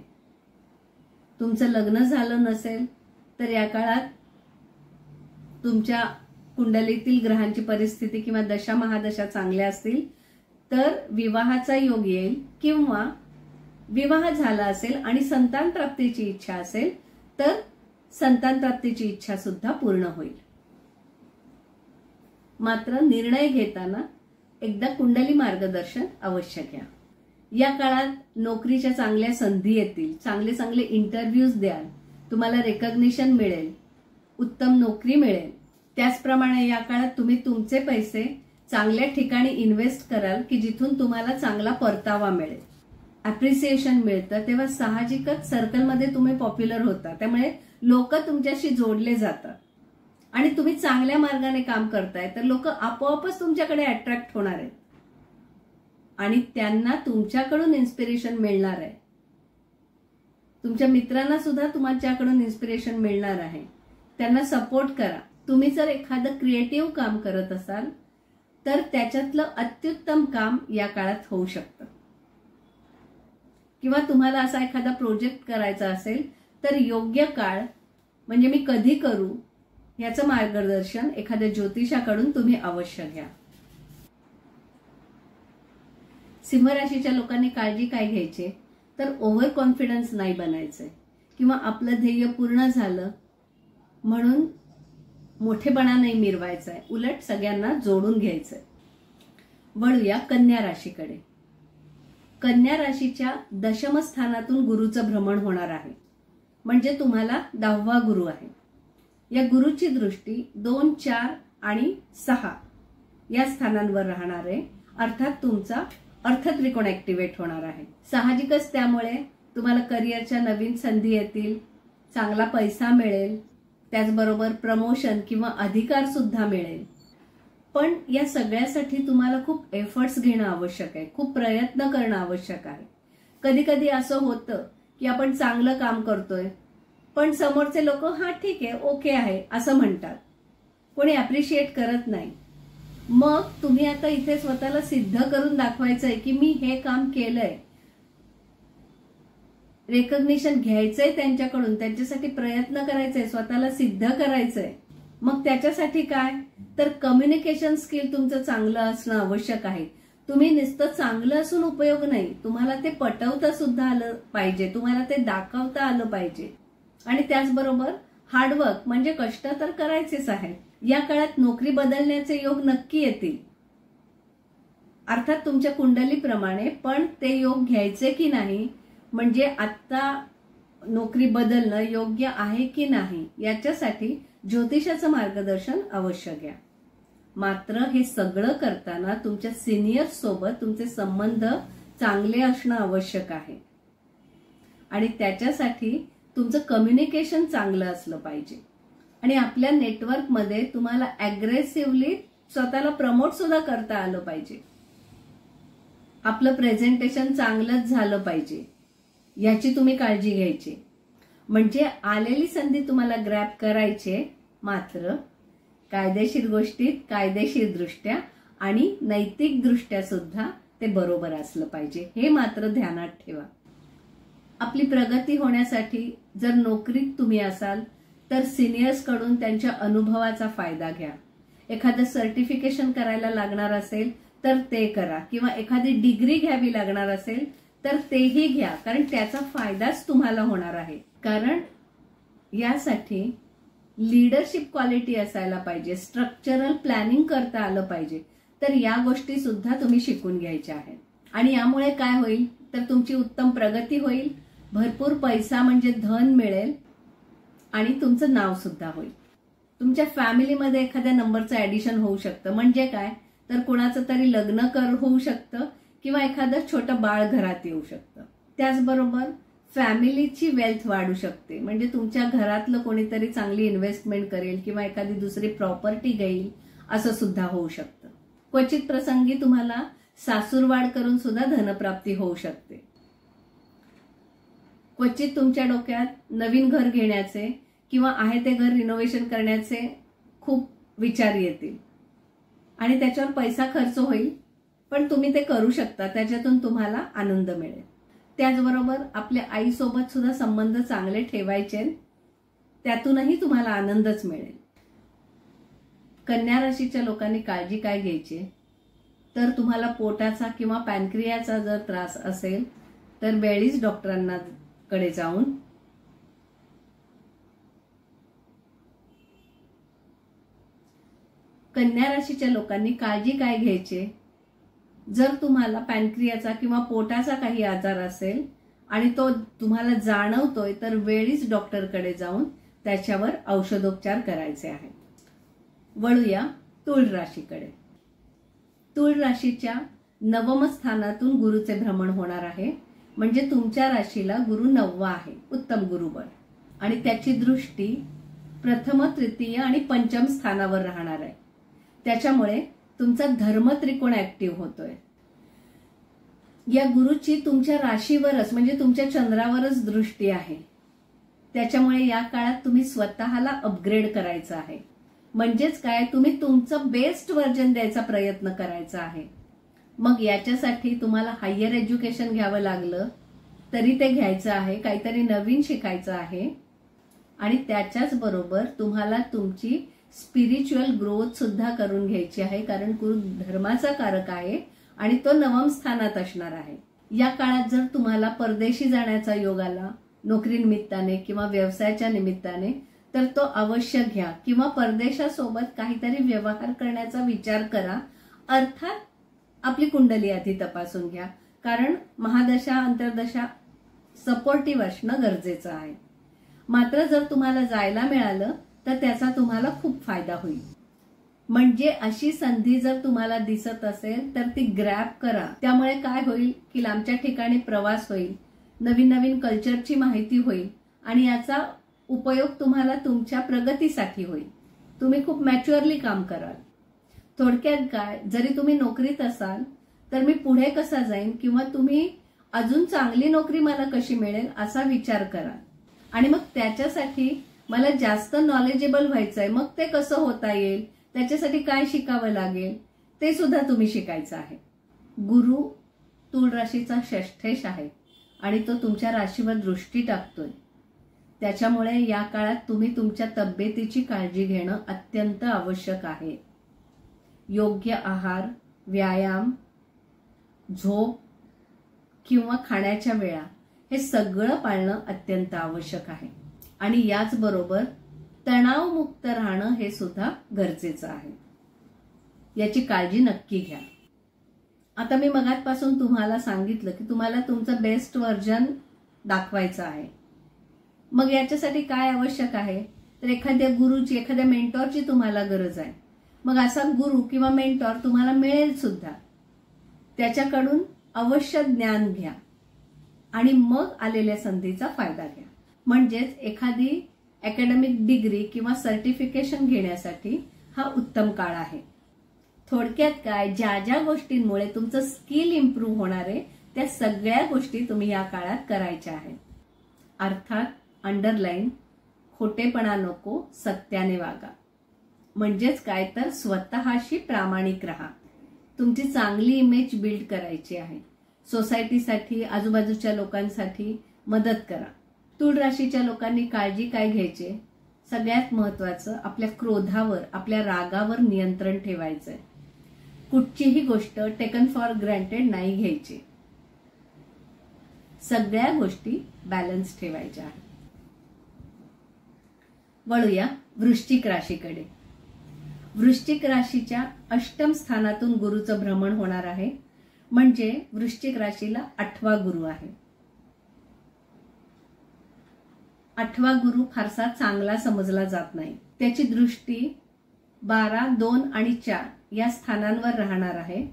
तुमचं लग्न झालं नसेल तर या काळात तुमच्या कुंडलीतील ग्रहांची परिस्थिती किंवा दशा महादशा चांगल्या असतील तर विवाहाचा योग येईल, किंवा विवाह झाला असेल आणि संतान प्राप्तीची इच्छा असेल तर संतान प्राप्तीची इच्छा सुद्धा पूर्ण होईल. मात्र निर्णय घेताना एकदा कुंडली मार्गदर्शन अवश्य घ्या. या काळात नोकरीच्या चांगल्या संधी येतील. चांगले चांगले इंटरव्ह्यूज द्याल, तुम्हाला रेकग्निशन मिळेल, उत्तम नोकरी मिळेल. त्याचप्रमाणे या काळात तुम्ही तुमचे पैसे चांगल्या ठिकाणी इन्व्हेस्ट कराल की जिथून तुम्हाला चांगला परतावा मिळेल, अप्रिसिएशन मिळतं. तेव्हा साहजिकच सर्कलमध्ये तुम्ही पॉप्युलर होता, त्यामुळे लोक तुमच्याशी जोडले जातात आणि तुम्ही चांगल्या मार्गाने काम करताय तर लोक आपोआपच तुमच्याकडे अट्रॅक्ट होणार आहेत आणि त्यांना तुमच्याकडून इन्स्पिरेशन मिळणार आहे. तुमच्या मित्रांना सुद्धा तुमच्याकडून इन्स्पिरेशन मिळणार आहे. त्यांना सपोर्ट करा. तुम्ही जर एखादं क्रिएटिव्ह काम करत असाल तर त्याच्यातलं अत्युत्तम काम या काळात होऊ शकतं. किंवा तुम्हाला असा एखादा प्रोजेक्ट करायचा असेल तर योग्य काळ म्हणजे मी कधी करू याचं मार्गदर्शन एखाद्या ज्योतिषाकडून तुम्ही अवश्य घ्या. सिंह राशीच्या लोकांनी काळजी काय घ्यायची तर ओव्हर कॉन्फिडन्स नाही बनायचंय किंवा आपलं ध्येय पूर्ण झालं म्हणून मोठेपणा नाही मिरवायचाय, उलट सगळ्यांना जोडून घ्यायचंय. वळूया कन्या राशीकडे. कन्या राशीच्या 10म स्थानातून गुरुचं भ्रमण होणार आहे, म्हणजे तुम्हाला 10वा गुरु आहे. या गुरुची दृष्टी 2, 4 आणि 6 या स्थानांवर राहणार आहे. अर्थात तुमचा अर्थत्रिकोण ऍक्टिव्हेट होणार आहे. साहजिकच त्यामुळे तुम्हाला करिअरच्या नवीन संधी येतील, चांगला पैसा मिळेल, त्याचबरोबर प्रमोशन किंवा अधिकार सुद्धा मिळेल. पण या सगळ्यासाठी तुम्हाला खूप एफर्ट्स घेणं आवश्यक आहे, खूप प्रयत्न करणं आवश्यक आहे. कधी कधी असं होतं की आपण चांगलं काम करतोय पण समोरचे लोक हा ठीक आहे, ओके आहे असं म्हणतात, कोणी अप्रिशिएट करत नाही. मग तुम्ही आता इथे स्वतःला सिद्ध करून दाखवायचंय की मी हे काम केलंय, रेकग्निशन घ्यायचंय त्यांच्याकडून, त्यांच्यासाठी प्रयत्न करायचंय, स्वतःला सिद्ध करायचंय. मग त्याच्यासाठी काय तर कम्युनिकेशन स्किल तुमचं चांगलं असणं आवश्यक आहे. तुम्ही नुसतं चांगलं असून उपयोग नाही, तुम्हाला ते पटवता सुद्धा आलं पाहिजे, तुम्हाला ते दाखवता आलं पाहिजे. आणि त्याचबरोबर हार्डवर्क म्हणजे कष्ट तर करायचेच आहेत. या काळात नोकरी बदलण्याचे योग नक्की येतील, अर्थात तुमच्या कुंडलीप्रमाणे. पण ते योग घ्यायचे की नाही म्हणजे आता नोकरी बदलणं योग्य आहे की नाही याच्यासाठी ज्योतिषाचं मार्गदर्शन अवश्य घ्या. मात्र हे सगळं करताना तुमच्या सिनियर्स सोबत तुमचे संबंध चांगले असणं आवश्यक आहे आणि त्याच्यासाठी तुमचं कम्युनिकेशन चांगलं असलं पाहिजे. आणि आपल्या नेटवर्कमध्ये तुम्हाला अग्रेसिव्हली स्वतःला प्रमोट सुद्धा करता आलं पाहिजे. आपलं प्रेझेंटेशन चांगलंच झालं पाहिजे याची तुम्ही काळजी घ्यायची. म्हणजे आलेली संधी तुम्हाला ग्रॅब करायचे, मात्र कायदेशीर गोष्टीत कायदेशीर दृष्ट्या आणि नैतिक दृष्ट्या सुद्धा ते बरोबर असलं पाहिजे, हे मात्र ध्यानात ठेवा. आपली प्रगती होण्यासाठी जर नोकरीत तुम्ही असाल तर सिनियर्स कडून त्यांच्या अनुभवाचा फायदा घ्या. एखादं सर्टिफिकेशन करायला लागणार असेल तर ते करा, किंवा एखादी डिग्री घ्यावी लागणार असेल तर तेही घ्या, कारण त्याचा फायदाच तुम्हाला होणार आहे. कारण यासाठी लीडरशिप क्वालिटी असायला पाहिजे, स्ट्रक्चरल प्लॅनिंग करता आलं पाहिजे. तर या गोष्टी सुद्धा तुम्ही शिकून घ्यायच्या आहेत. आणि यामुळे काय होईल तर तुमची उत्तम प्रगती होईल, भरपूर पैसा म्हणजे धन मिळेल आणि तुमचं नाव सुद्धा होईल. तुमच्या फॅमिलीमध्ये एखाद्या नंबरचं ऍडिशन होऊ शकतं. म्हणजे काय तर कुणाचं तरी लग्न होऊ शकतं किंवा एखादं छोटं बाळ घरात येऊ शकतं. त्याचबरोबर फॅमिलीची वेल्थ वाढू शकते. म्हणजे तुमच्या घरातलं कोणीतरी चांगली इन्व्हेस्टमेंट करेल किंवा एखादी दुसरी प्रॉपर्टी घेईल असं सुद्धा होऊ शकतं. क्वचित प्रसंगी तुम्हाला सासूरवाड करून सुद्धा धनप्राप्ती होऊ शकते. क्वचित तुमच्या डोक्यात नवीन घर घेण्याचे किंवा आहे ते घर रिनोव्हेशन करण्याचे खूप विचार येतील आणि त्याच्यावर पैसा खर्च होईल, पण तुम्ही ते करू शकता, त्याच्यातून तुम्हाला आनंद मिळेल. त्याचबरोबर आपल्या आईसोबत सुद्धा संबंध चांगले ठेवायचे, त्यातूनही तुम्हाला आनंदच मिळेल. कन्या राशीच्या लोकांनी काळजी काय घ्यायची तर तुम्हाला पोटाचा किंवा पॅनक्रियाचा जर त्रास असेल तर वेळीच डॉक्टरांना कडे जाऊन कन्या राशीच्या लोकांनी काळजी काय घ्यायची, जर तुम्हाला पॅनक्रियाचा किंवा पोटाचा काही आजार असेल आणि तो तुम्हाला जाणवतोय तर वेळीच डॉक्टरकडे जाऊन त्याच्यावर औषधोपचार करायचे आहेत. वळूया तुळ राशीकडे. तुळ राशीच्या नवम स्थानातून गुरुचे भ्रमण होणार आहे. म्हणजे तुमच्या राशीला गुरु 9वा आहे, उत्तम गुरुबळ, आणि त्याची दृष्टी प्रथम, तृतीय आणि पंचम स्थानावर राहणार आहे. त्याच्यामुळे तुमचा धर्म त्रिकोण ऍक्टिव्ह होतोय. या गुरुची तुमच्या राशीवरच म्हणजे तुमच्या चंद्रावरच दृष्टी आहे. त्याच्यामुळे या काळात तुम्ही स्वतःला अपग्रेड करायचं आहे. म्हणजेच काय, तुम्ही तुमचं बेस्ट व्हर्जन द्यायचा प्रयत्न करायचा आहे. मग याच्यासाठी तुम्हाला हायर एज्युकेशन घ्यावं लागलं तरी ते घ्यायचं आहे, काहीतरी नवीन शिकायचं आहे. आणि त्याच्याच बरोबर तुम्हाला तुमची स्पिरिच्युअल ग्रोथ सुद्धा करून घ्यायची आहे, कारण गुरु धर्माचा कारक आहे आणि तो 9म स्थानात असणार आहे. या काळात जर तुम्हाला परदेशी जाण्याचा योग आला नोकरी निमित्ताने किंवा व्यवसायाच्या निमित्ताने तर तो अवश्य घ्या, किंवा परदेशासोबत काहीतरी व्यवहार करण्याचा विचार करा. अर्थात आपली कुंडली आधी तपासून घ्या, कारण महादशा अंतर्दशा सपोर्टिव्ह असणं गरजेचं आहे. मात्र जर तुम्हाला जायला मिळालं तर त्याचा तुम्हाला खूप फायदा होईल. म्हणजे अशी संधी जर तुम्हाला दिसत असेल तर ती ग्रॅब करा. त्यामुळे काय होईल की लांबच्या ठिकाणी प्रवास होईल, नवीन नवीन कल्चरची माहिती होईल आणि याचा उपयोग तुम्हाला तुमच्या प्रगतीसाठी होईल. तुम्ही खूप मॅच्युअरली काम कराल. थोडक्यात काय, जरी तुम्ही नोकरीत असाल तर मी पुढे कसा जाईन किंवा तुम्ही अजून चांगली नोकरी मला कशी मिळेल असा विचार करा. आणि मग त्याच्यासाठी मला जास्त नॉलेजेबल व्हायचंय, मग ते कसं होता येईल, त्याच्यासाठी काय शिकावं लागेल ते सुद्धा तुम्ही शिकायचं आहे. गुरु तुळ राशीचा षष्ठेश आहे आणि तो तुमच्या राशीवर दृष्टी टाकतोय. त्याच्यामुळे या काळात तुम्ही तुमच्या तब्येतीची काळजी घेणं अत्यंत आवश्यक आहे. योग्य आहार, व्यायाम, झोप किंवा खाण्याच्या वेळा हे सगळं पाळणं अत्यंत आवश्यक आहे. आणि याचबरोबर तणावमुक्त राहणं हे सुद्धा गरजेचं आहे. याची काळजी नक्की घ्या. आता मी मगाचपासून तुम्हाला सांगितलं की तुम्हाला तुमचं बेस्ट व्हर्जन दाखवायचं आहे. मग याच्यासाठी काय आवश्यक आहे, तर एखाद्या गुरुची, एखाद्या मेंटॉरची तुम्हाला गरज आहे. मग असा गुरु किंवा मेंटॉर तुम्हाला मिळेल सुद्धा. त्याच्याकडून अवश्य ज्ञान घ्या आणि मग आलेल्या संधीचा फायदा घ्या. म्हणजेच एखादी अकॅडमिक डिग्री किंवा सर्टिफिकेशन घेण्यासाठी हा उत्तम काळ आहे. थोडक्यात काय, ज्या ज्या गोष्टींमुळे तुमचं स्किल इम्प्रूव्ह होणार आहे त्या सगळ्या गोष्टी तुम्ही या काळात करायच्या आहेत. अर्थात अंडरलाईन, खोटेपणा नको, सत्याने वागा. म्हणजेच काय, तर स्वतःशी प्रामाणिक राहा. तुमची चांगली इमेज बिल्ड करायची आहे. सोसायटीसाठी, आजूबाजूच्या लोकांसाठी मदत करा. तुळ राशीच्या लोकांनी काळजी काय घ्यायची, सगळ्यात महत्वाचं आपल्या क्रोधावर, आपल्या रागावर नियंत्रण ठेवायचंय. कुठचीही गोष्ट टेकन फॉर ग्रँटेड नाही घ्यायची. सगळ्या गोष्टी बॅलन्स ठेवायच्या आहेत. वळूया वृश्चिक राशीकडे. वृश्चिक राशीच्या अष्टम स्थानातून गुरुचं भ्रमण होणार आहे. म्हणजे वृश्चिक राशीला 8वा गुरु आहे. 8वा गुरु फारसा चांगला समजला जात नाही. त्याची दृष्टी 12, 2 आणि 4 या स्थानांवर राहणार आहे.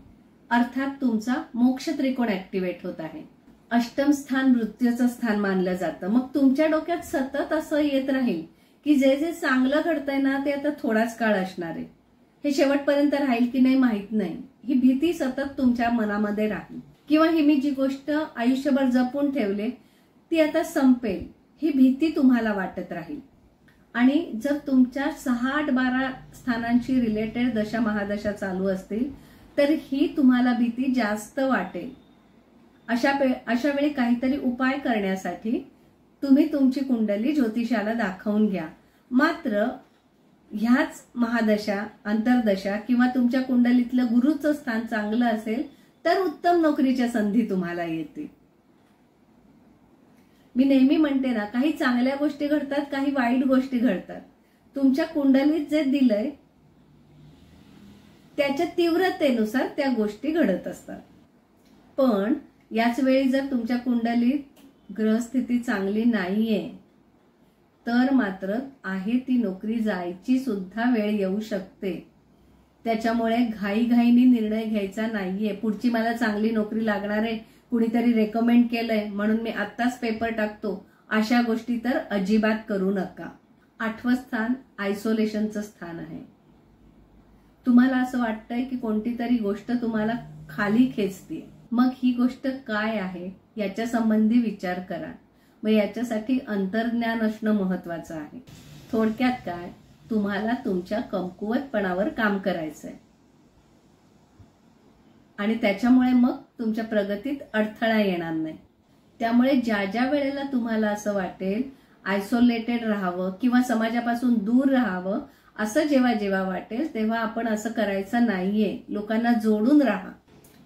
अर्थात तुमचा मोक्ष त्रिकोण ऍक्टिव्हेट होत आहे. अष्टम स्थान मृत्यूचं स्थान मानलं जातं. मग तुमच्या डोक्यात सतत असं येत राहील की जे जे चांगलं घडतंय ना ते आता थोडाच काळ असणार आहे, हे शेवटपर्यंत राहील की नाही माहित नाही. ही भीती सतत तुमच्या मनामध्ये राहील. किंवा ही मी जी गोष्ट आयुष्यभर जपून ठेवले ती आता संपेल, ही भीती तुम्हाला वाटत राहील. आणि जर तुमच्या 6, 8, 12 स्थानांशी रिलेटेड दशा महादशा चालू असतील तर ही तुम्हाला भीती जास्त वाटेल. अशा वेळी काहीतरी उपाय करण्यासाठी तुम्ही तुमची कुंडली ज्योतिषाला दाखवून घ्या. मात्र ह्याच महादशा, अंतर्दशा किंवा तुमच्या कुंडलीतलं गुरुचं स्थान चांगलं असेल तर उत्तम नोकरीच्या संधी तुम्हाला येतील. मी नेहमी म्हणते ना, काही चांगल्या गोष्टी घडतात, काही वाईट गोष्टी घडतात. तुमच्या कुंडलीत जे दिलंय त्याच्या तीव्रतेनुसार त्या गोष्टी घडत असतात. पण याच वेळी जर तुमच्या कुंडलीत ग्रहस्थिती चांगली नाहीये तर मात्र आहे ती नोकरी जायची सुद्धा वेळ येऊ शकते. त्याच्यामुळे घाईघाईनी निर्णय घ्यायचा नाहीये. पुढची मला चांगली नोकरी लागणार आहे, कुणीतरी रेकमेंड केलंय म्हणून मी आत्ताच पेपर टाकतो, अशा गोष्टी तर अजिबात करू नका. 8वं स्थान आयसोलेशनचं स्थान आहे. तुम्हाला असं वाटतंय की कोणती तरी गोष्ट तुम्हाला खाली खेचते. मग ही गोष्ट काय आहे याच्या संबंधी विचार करा. मग याच्यासाठी अंतर्ज्ञान असणं महत्वाचं आहे. थोडक्यात काय, तुम्हाला तुमच्या कमकुवतपणावर काम करायचंय आणि त्याच्यामुळे मग तुमच्या प्रगतीत अडथळा येणार नाही. त्यामुळे ज्या ज्या वेळेला तुम्हाला असं वाटेल आयसोलेटेड राहावं किंवा समाजापासून दूर राहावं, असं जेव्हा जेव्हा वाटेल तेव्हा आपण असं करायचं नाहीये. लोकांना जोडून राहा.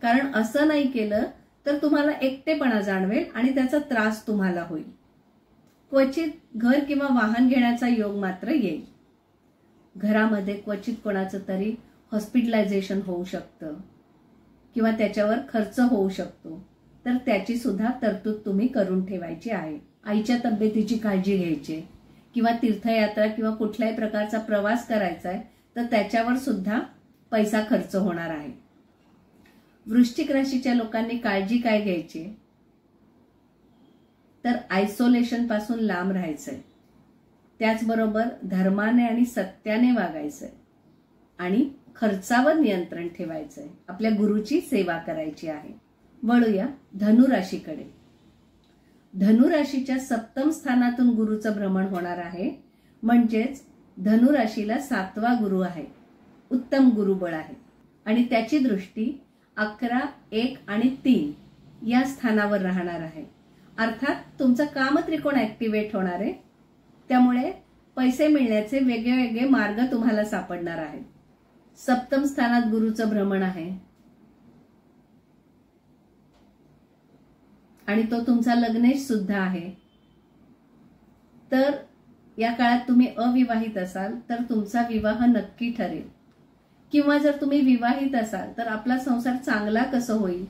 कारण असं नाही केलं तर तुम्हाला एकटेपणा जाणवेल आणि त्याचा त्रास तुम्हाला होईल. क्वचित घर किंवा वाहन घेण्याचा योग मात्र येईल. घरामध्ये क्वचित कोणाचं तरी हॉस्पिटलायझेशन होऊ शकतं किंवा त्याच्यावर खर्च होऊ शकतो, तर त्याची सुद्धा तरतूद तुम्ही करून ठेवायची आहे. आईच्या तब्येतीची काळजी घ्यायची किंवा तीर्थयात्रा किंवा कुठल्याही प्रकारचा प्रवास करायचा आहे तर त्याच्यावर सुद्धा पैसा खर्च होणार आहे. वृश्चिक राशीच्या लोकांनी काळजी काय घ्यायची, तर आयसोलेशन पासून लांब राहायचंय. त्याचबरोबर धर्माने आणि सत्याने वागायचंय आणि खर्चावर नियंत्रण ठेवायचंय. आपल्या गुरुची सेवा करायची आहे. वळूया धनुराशीकडे. धनुराशीच्या 7म स्थानातून गुरुचं भ्रमण होणार आहे. म्हणजेच धनुराशीला 7वा गुरु आहे. उत्तम गुरुबळ आहे आणि त्याची दृष्टी 11, 1 आणि 3 या स्थानावर राहणार आहे. अर्थात तुमचा कामत्रिकोण ऍक्टिव्हेट होणार आहे. त्यामुळे पैसे मिळण्याचे वेगळे वेगळे मार्ग तुम्हाला सापडणार आहेत. 7म स्थानात गुरुचं भ्रमण आहे आणि तो तुमचा लग्नेश सुद्धा आहे. तर या काळात तुम्ही अविवाहित असाल तर तुमचा विवाह नक्की ठरेल. किंवा जर तुम्ही विवाहित असाल तर आपला संसार चांगला कसं होईल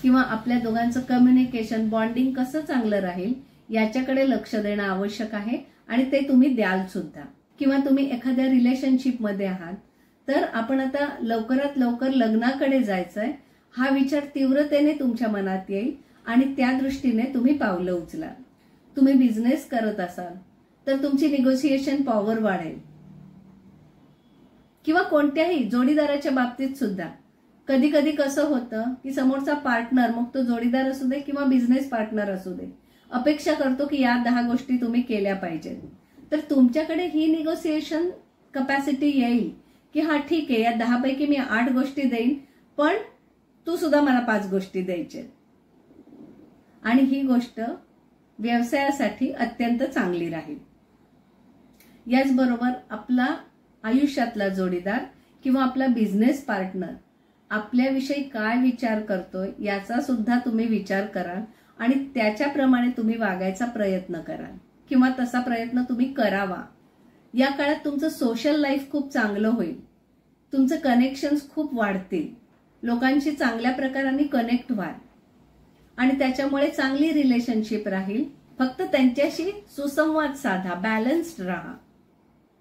किंवा आपल्या दोघांचं कम्युनिकेशन, बॉन्डिंग कसं चांगलं राहील याच्याकडे लक्ष देणं आवश्यक आहे आणि ते तुम्ही द्याल सुद्धा. किंवा तुम्ही एखाद्या रिलेशनशिप मध्ये आहात तर आपण आता लवकरात लवकर लग्नाकडे जायचंय हा विचार तीव्रतेने तुमच्या मनात येईल आणि त्या दृष्टीने तुम्ही पावलं उचलाल. तुम्ही बिझनेस करत असाल तर तुमची निगोसिएशन पॉवर वाढेल. किंवा कोणत्याही जोडीदाराच्या बाबतीत सुद्धा कधी कधी कसं होतं की समोरचा पार्टनर, मग तो जोडीदार असू दे किंवा बिझनेस पार्टनर असू दे, अपेक्षा करतो की या 10 गोष्टी तुम्ही केल्या पाहिजेत. तर तुमच्याकडे ही निगोसिएशन कपॅसिटी येईल की हा ठीक आहे, या 10 पैकी मी 8 गोष्टी देईन, पण तू सुद्धा मला 5 गोष्टी द्यायच्या. आणि ही गोष्ट व्यवसायासाठी अत्यंत चांगली राहील. याचबरोबर आपला आयुष्यातला जोडीदार किंवा आपला बिझनेस पार्टनर आपल्याविषयी काय विचार करतोय याचा सुद्धा तुम्ही विचार कराल आणि त्याच्याप्रमाणे तुम्ही वागायचा प्रयत्न कराल किंवा तसा प्रयत्न तुम्ही करावा. या काळात तुमचं सोशल लाईफ खूप चांगलं होईल. तुमचं कनेक्शन्स खूप वाढतील. लोकांशी चांगल्या प्रकाराने कनेक्ट व्हाल आणि त्याच्यामुळे चांगली रिलेशनशिप राहील. फक्त त्यांच्याशी सुसंवाद साधा, बॅलन्स्ड राहा.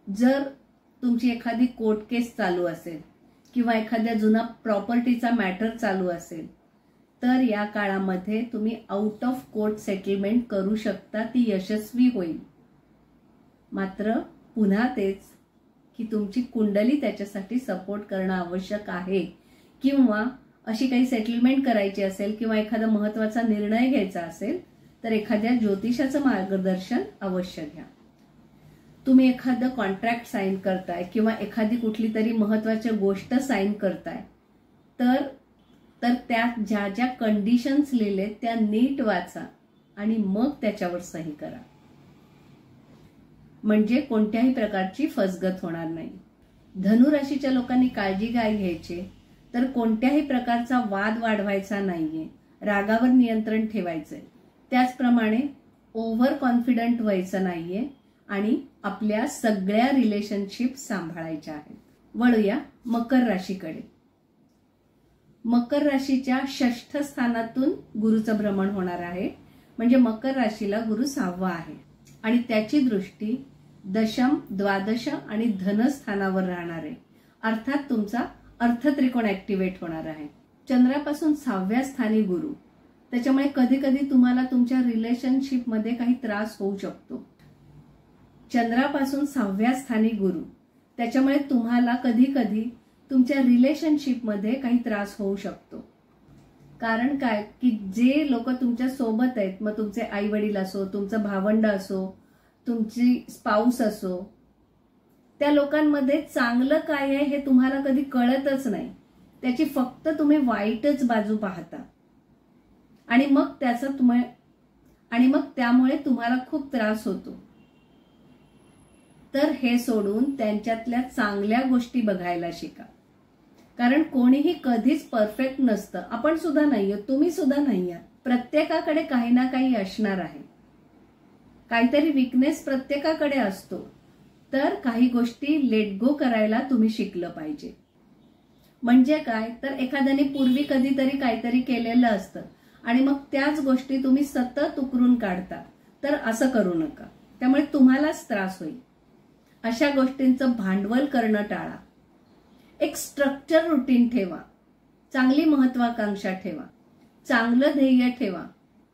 जर तुमची एखादी कोर्ट केस चालू असेल किंवा एखाद्या जुना प्रॉपर्टीचा मॅटर चालू असेल तर या काळामध्ये तुम्ही आउट ऑफ कोर्ट सेटलमेंट करू शकता, ती यशस्वी होईल. मात्र पुन्हा तेच की तुमची कुंडली त्याच्यासाठी सपोर्ट करणं आवश्यक आहे. किंवा अशी काही सेटलमेंट करायची असेल किंवा एखादा महत्वाचा निर्णय घ्यायचा असेल तर एखाद्या ज्योतिषाचं मार्गदर्शन अवश्य घ्या. तुम्ही एखादं कॉन्ट्रॅक्ट साईन करताय किंवा एखादी कुठली तरी महत्वाची गोष्ट साईन करताय तर त्यात ज्या ज्या कंडिशन्स लिहिले त्या नीट वाचा आणि मग त्याच्यावर सही करा, म्हणजे कोणत्याही प्रकारची फसगत होणार नाही. धनुराशीच्या लोकांनी काळजी काय घ्यायची तर कोणत्याही प्रकारचा वाद वाढवायचा नाहीये, रागावर नियंत्रण ठेवायचंय. त्याचप्रमाणे ओव्हर कॉन्फिडंट व्हायचं नाहीये आणि आपल्या सगळ्या रिलेशनशिप सांभाळायच्या आहेत. वळूया मकर राशीकडे. मकर राशीच्या 6th स्थानातून गुरुचं भ्रमण होणार आहे, म्हणजे मकर राशीला गुरु 6वा आहे आणि त्याची दृष्टी दशम, द्वादश आणि धनस्थानावर राहणार आहे. अर्थात तुमचा अर्थत्रिकोण ऍक्टिव्हेट होणार आहे. चंद्रापासून 6व्या स्थानी गुरु, त्याच्यामुळे कधी कधी तुम्हाला तुमच्या रिलेशनशिपमध्ये काही त्रास होऊ शकतो. चंद्रापासून 6व्या स्थानी गुरु, त्याच्यामुळे तुम्हाला कधी कधी तुमच्या रिलेशनशिपमध्ये काही त्रास होऊ शकतो. कारण काय की जे लोक तुमच्या सोबत आहेत, मग तुमचे आई वडील असो, तुमचं भावंड असो, तुमची स्पाऊस असो, त्या लोकांमध्ये चांगलं काय आहे हे तुम्हाला कधी कळतच नाही. त्याची फक्त तुम्ही वाईटच बाजू पाहता आणि मग त्यामुळे तुम्हाला खूप त्रास होतो. तर हे सोडून त्यांच्यातल्या चांगल्या गोष्टी बघायला शिका. कारण कोणीही कधीच परफेक्ट नसतं. आपण सुद्धा नाहीये, तुम्ही सुद्धा नाहीये. प्रत्येकाकडे काही ना काही असणार आहे. काहीतरी विकनेस प्रत्येकाकडे असतो. तर काही गोष्टी लेट गो करायला तुम्ही शिकलं पाहिजे. म्हणजे काय तर एखाद्याने पूर्वी कधीतरी काहीतरी केलेलं असतं आणि मग त्याच गोष्टी तुम्ही सतत उकरून काढता. तर असं करू नका, त्यामुळे तुम्हालाच त्रास होईल. अशा गोष्टींचं भांडवल करणं टाळा. एक स्ट्रक्चर रुटीन ठेवा, चांगली महत्वाकांक्षा ठेवा, चांगलं ध्येय ठेवा,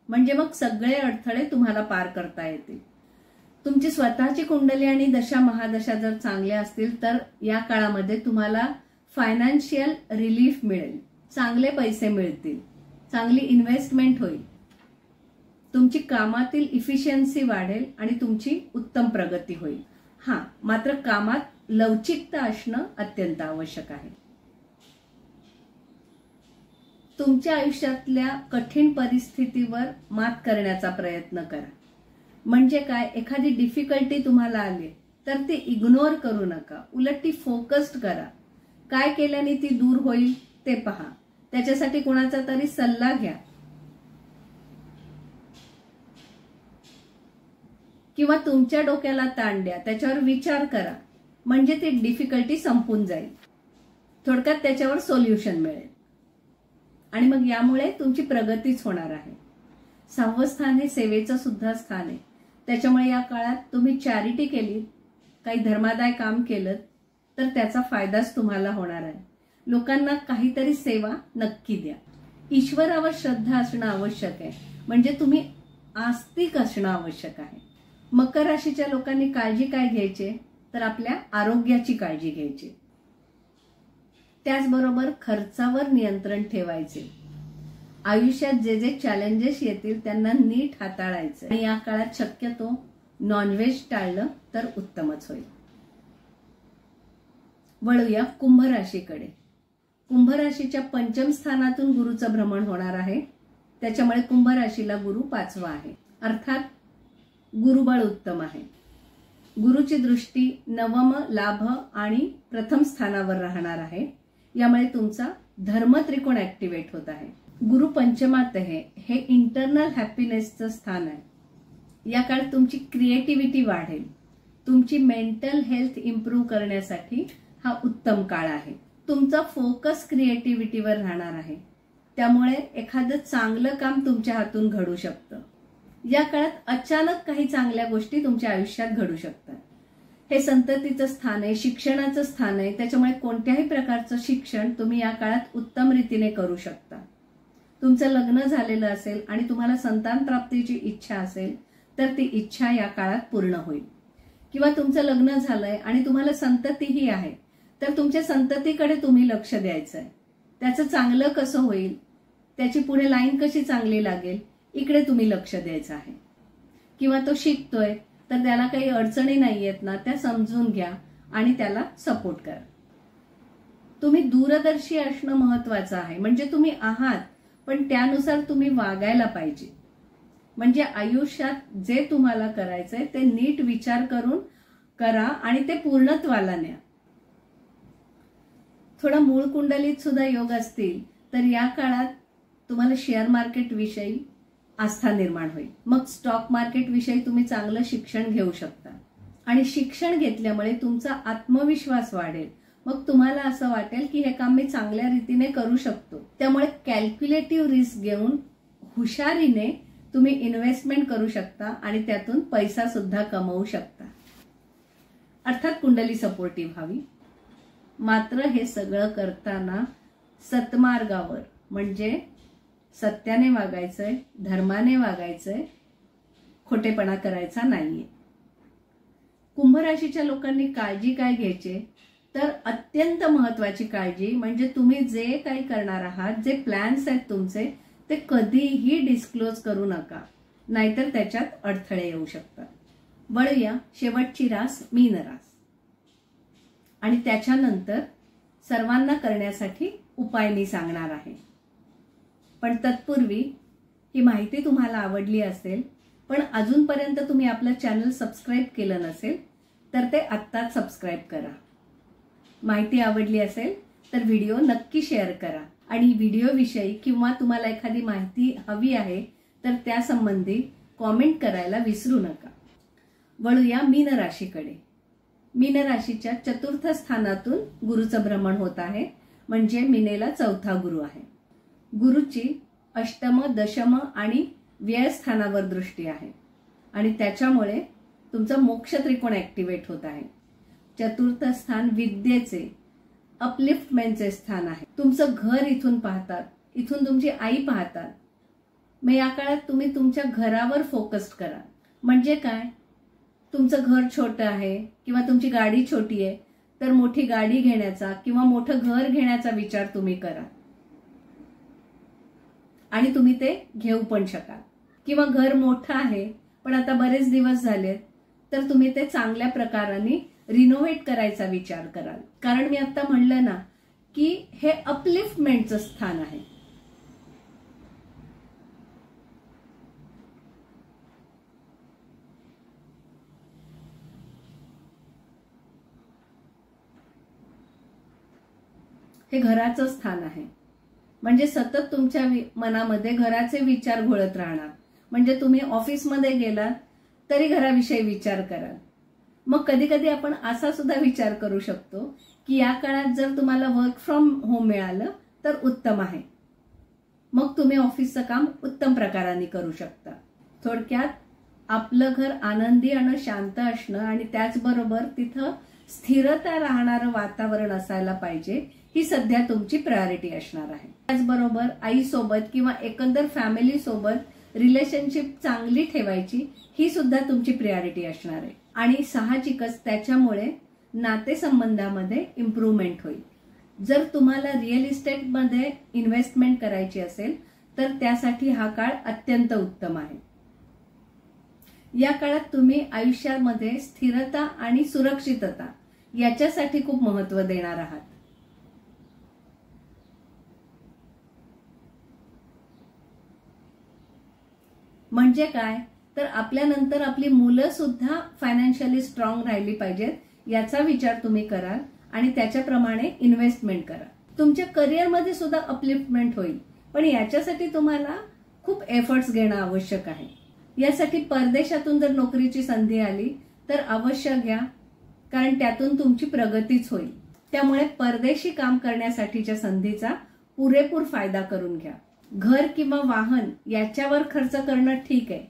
म्हणजे मग सगळे अडथळे तुम्हाला पार करता येतील. तुमची स्वतःची कुंडली आणि दशा महादशा जर चांगल्या असतील तर या काळामध्ये तुम्हाला फायनान्शियल रिलीफ मिळेल, चांगले पैसे मिळतील, चांगली इन्व्हेस्टमेंट होईल, तुमची कामातील इफिशियन्सी वाढेल आणि तुमची उत्तम प्रगती होईल. मात्र कामात लवचिकता असणं अत्यंत आवश्यक आहे. तुमच्या आयुष्यातल्या कठीण परिस्थितीवर मात करण्याचा प्रयत्न करा. म्हणजे काय, एखादी डिफिकल्टी तुम्हाला आली तर ती इग्नोर करू नका, उलट ती फोकस्ड करा. काय केल्याने ती दूर होईल ते पहा, त्याच्यासाठी कोणाचा तरी सल्ला घ्या किंवा तुमच्या डोक्याला ताण द्या, त्याच्यावर विचार करा, म्हणजे ती डिफिकल्टी संपून जाईल. थोडक्यात त्याच्यावर सोल्युशन मिळेल आणि मग यामुळे तुमची प्रगतीच होणार आहे. 6वं स्थान हे सेवेचं सुद्धा स्थान आहे. त्याच्यामुळे या काळात तुम्ही चॅरिटी केली, काही धर्मादाय काम केलं तर त्याचा फायदाच तुम्हाला होणार आहे. लोकांना काहीतरी सेवा नक्की द्या. ईश्वरावर श्रद्धा असणं आवश्यक आहे, म्हणजे तुम्ही आस्तिक असणं आवश्यक आहे. मकर राशीच्या लोकांनी काळजी काय घ्यायची तर आपल्या आरोग्याची काळजी घ्यायची. त्याचबरोबर खर्चावर नियंत्रण ठेवायचे. आयुष्यात जे जे चॅलेंजेस येतील त्यांना नीट हाताळायचं आणि या काळात शक्यतो नॉनव्हेज टाळलं तर उत्तमच होईल. वळूया कुंभ राशीकडे. कुंभ राशीच्या 5म स्थानातून गुरुचं भ्रमण होणार आहे. त्याच्यामुळे कुंभ राशीला गुरु 5वा आहे, अर्थात गुरुबळ उत्तम आहे. गुरुची दृष्टी 9म लाभ आणि प्रथम स्थानावर राहणार आहे. यामुळे तुमचा धर्म त्रिकोण ऍक्टिव्हेट होत आहे. गुरु पंचमात आहे, हे इंटरनल हॅपीनेसचं स्थान आहे. या काळात तुमची क्रिएटिव्हिटी वाढेल. तुमची मेंटल हेल्थ इम्प्रूव्ह करण्यासाठी हा उत्तम काळ आहे. तुमचा फोकस क्रिएटिव्हिटीवर राहणार आहे. त्यामुळे एखादं चांगलं काम तुमच्या हातून घडू शकतं. या काळात अचानक काही चांगल्या गोष्टी तुमच्या आयुष्यात घडू शकतात. हे संततीचं स्थान आहे, शिक्षणाचं स्थान आहे. त्याच्यामुळे कोणत्याही प्रकारचं शिक्षण तुम्ही या काळात उत्तम रीतीने करू शकता. तुमचं लग्न झालेलं असेल आणि तुम्हाला संतान प्राप्तीची इच्छा असेल तर ती इच्छा या काळात पूर्ण होईल. किंवा तुमचं लग्न झालंय आणि तुम्हाला संततीही आहे तर तुमच्या संततीकडे तुम्ही लक्ष द्यायचं आहे. त्याचं चांगलं कसं होईल, त्याची पुढे लाईन कशी चांगली लागेल, इकडे तुम्ही लक्ष द्यायचं आहे. किंवा तो शिकतोय तर त्याला काही अडचणी नाहीयेत ना, त्या समजून घ्या आणि त्याला सपोर्ट करा. तुम्ही दूरदर्शी असणं महत्वाचं आहे, म्हणजे तुम्ही आहात पण त्यानुसार तुम्ही वागायला पाहिजे. म्हणजे आयुष्यात जे तुम्हाला करायचंय ते नीट विचार करून करा आणि ते पूर्णत्वाला न्या. थोडा मूळ कुंडलीत सुद्धा योग असतील तर या काळात तुम्हाला शेअर मार्केट विषयी आस्था निर्माण होईल. मग स्टॉक मार्केट विषयी तुम्ही चांगलं शिक्षण घेऊ शकता आणि शिक्षण घेतल्यामुळे तुमचा आत्मविश्वास वाढेल. मग तुम्हाला असं वाटेल की हे काम मी चांगल्या रीतीने करू शकतो. त्यामुळे कॅल्क्युलेटिव्ह रिस्क घेऊन हुशारीने तुम्ही इन्व्हेस्टमेंट करू शकता आणि त्यातून पैसा सुद्धा कमवू शकता. अर्थात कुंडली सपोर्टिव्ह व्हावी. मात्र हे सगळं करताना सत्मार्गावर, म्हणजे सत्याने वागायचंय, धर्माने वागायचंय, खोटेपणा करायचा नाहीये. कुंभ राशीच्या लोकांनी काळजी काय घ्यायची तर अत्यंत महत्वाची काळजी म्हणजे तुम्ही जे काही करणार आहात, जे प्लॅन्स आहेत तुमचे, ते कधीही डिस्क्लोज करू नका, नाहीतर त्याच्यात अडथळे येऊ शकतात. वळूया शेवटची रास मीन रास आणि त्याच्यानंतर सर्वांना करण्यासाठी उपाय मी सांगणार आहे. पण तत्पूर्वी ही माहिती तुम्हाला आवडली असेल पण अजूनपर्यंत तुम्ही आपलं चॅनल सबस्क्राईब केलं नसेल तर ते आत्ताच सबस्क्राईब करा. माहिती आवडली असेल तर व्हिडिओ नक्की शेअर करा आणि व्हिडिओविषयी किंवा तुम्हाला एखादी माहिती हवी आहे तर त्यासंबंधी कॉमेंट करायला विसरू नका. वळूया मीन राशीकडे. मीन राशीच्या 4थ स्थानातून गुरुचं भ्रमण होत आहे, म्हणजे मीनेला 4था गुरु आहे. गुरुची 8म, 10म आणि व्यय स्थानावर दृष्टी आहे आणि त्याच्यामुळे तुमचं मोक्ष त्रिकोण ऍक्टिव्हेट होत आहे. 4थ स्थान विद्येचे, अपलिफ्टमेंटचे स्थान आहे. तुमचं घर इथून पाहतात, इथून तुमची आई पाहतात. मग या काळात तुम्ही तुमच्या घरावर फोकस करा. म्हणजे काय, तुमचं घर छोटं आहे किंवा तुमची गाडी छोटी आहे तर मोठी गाडी घेण्याचा किंवा मोठं घर घेण्याचा विचार तुम्ही करा आणि तुम्ही ते घेऊ पण शकाल. किंवा घर मोठं आहे पण आता बरेच दिवस झालेत तर तुम्ही ते चांगल्या प्रकाराने रिनोव्हेट करायचा विचार कराल. कारण मी आता म्हणलं ना की हे अपलिफ्टमेंटचं स्थान आहे. हे घराचं स्थान आहे, म्हणजे सतत तुमच्या मनामध्ये घराचे विचार घोळत राहणार. म्हणजे तुम्ही ऑफिसमध्ये गेलात तरी घराविषयी विचार कराल. मग कधी कधी आपण असा सुद्धा विचार करू शकतो की या काळात जर तुम्हाला वर्क फ्रॉम होम मिळालं तर उत्तम आहे. मग तुम्ही ऑफिसचं काम उत्तम प्रकाराने करू शकता. थोडक्यात आपलं घर आनंदी आणि शांत असणं आणि त्याचबरोबर तिथं स्थिरता राहणारं वातावरण असायला पाहिजे, ही सध्या तुमची प्रायोरिटी असणार आहे. त्याचबरोबर आईसोबत किंवा एकंदर फॅमिली सोबत रिलेशनशिप चांगली ठेवायची, ही सुद्धा तुमची प्रायोरिटी असणार आहे. आणि साहजिकच त्याच्यामुळे नातेसंबंधामध्ये इम्प्रूव्हमेंट होईल. जर तुम्हाला रिअल इस्टेटमध्ये इन्व्हेस्टमेंट करायची असेल तर त्यासाठी हा काळ अत्यंत उत्तम आहे. या काळात तुम्ही आयुष्यामध्ये स्थिरता आणि सुरक्षितता याच्यासाठी खूप महत्त्व देणार आहात. म्हणजे काय तर आपल्यानंतर आपली मुलं सुद्धा फायनान्शियली स्ट्रॉंग राहिली पाहिजेत, याचा विचार तुम्ही कराल आणि त्याच्याप्रमाणे इन्व्हेस्टमेंट करा. तुमच्या करिअरमध्ये सुद्धा अपलिफ्टमेंट होईल, पण याच्यासाठी तुम्हाला खूप एफर्ट्स घेणं आवश्यक आहे. यासाठी परदेशातून जर नोकरीची संधी आली तर अवश्य घ्या, कारण त्यातून तुमची प्रगतीच होईल. त्यामुळे परदेशी काम करण्यासाठीच्या संधीचा पुरेपूर फायदा करून घ्या. घर किंवा वाहन याच्यावर खर्च करणं ठीक आहे,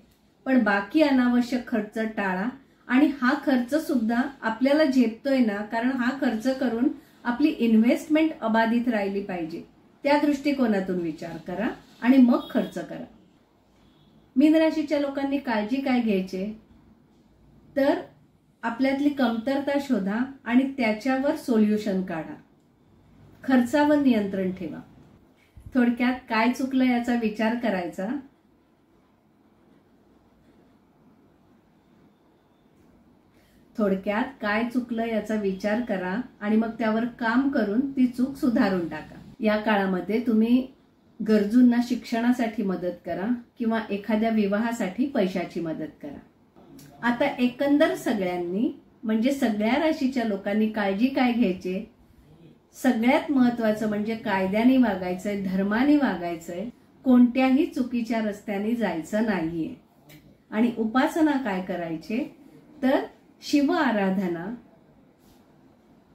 पण बाकी अनावश्यक खर्च टाळा. आणि हा खर्च सुद्धा आपल्याला झेपतोय ना, कारण हा खर्च करून आपली इन्व्हेस्टमेंट अबाधित राहिली पाहिजे, त्या दृष्टिकोनातून विचार करा आणि मग खर्च करा. मीन राशीच्या लोकांनी काळजी काय घ्यायचे तर आपल्यातली कमतरता शोधा आणि त्याच्यावर सोल्युशन काढा. खर्चावर नियंत्रण ठेवा. थोडक्यात काय चुकलं याचा विचार करायचा. थोडक्यात काय चुकलं याचा विचार करा आणि मग त्यावर काम करून ती चूक सुधारून टाका. या काळामध्ये तुम्ही गरजूंना शिक्षणासाठी मदत करा किंवा एखाद्या विवाहासाठी पैशाची मदत करा. आता एकंदर सगळ्यांनी म्हणजे सगळ्या राशीच्या लोकांनी काळजी काय घ्यायची, सगळ्यात महत्वाचं म्हणजे कायद्याने वागायचंय, धर्माने वागायचंय, कोणत्याही चुकीच्या रस्त्याने जायचं नाहीये. आणि उपासना काय करायचे तर शिव आराधना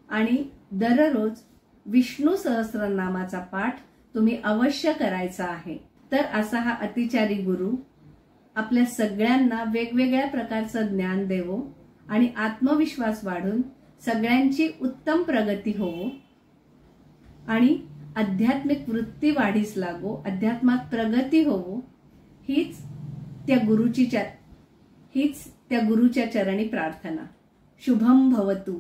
आणि दररोज विष्णू सहस्रनामाचा पाठ तुम्ही अवश्य करायचा आहे. तर असा हा अतिचारी गुरु आपल्या सगळ्यांना वेगवेगळ्या प्रकारचं ज्ञान देवो आणि आत्मविश्वास वाढून सगळ्यांची उत्तम प्रगती होवो आणि आध्यात्मिक वृत्ती वाढीस लागो, अध्यात्मात प्रगती होवो, हीच त्या गुरुच्या चरणी प्रार्थना. शुभम भवतु.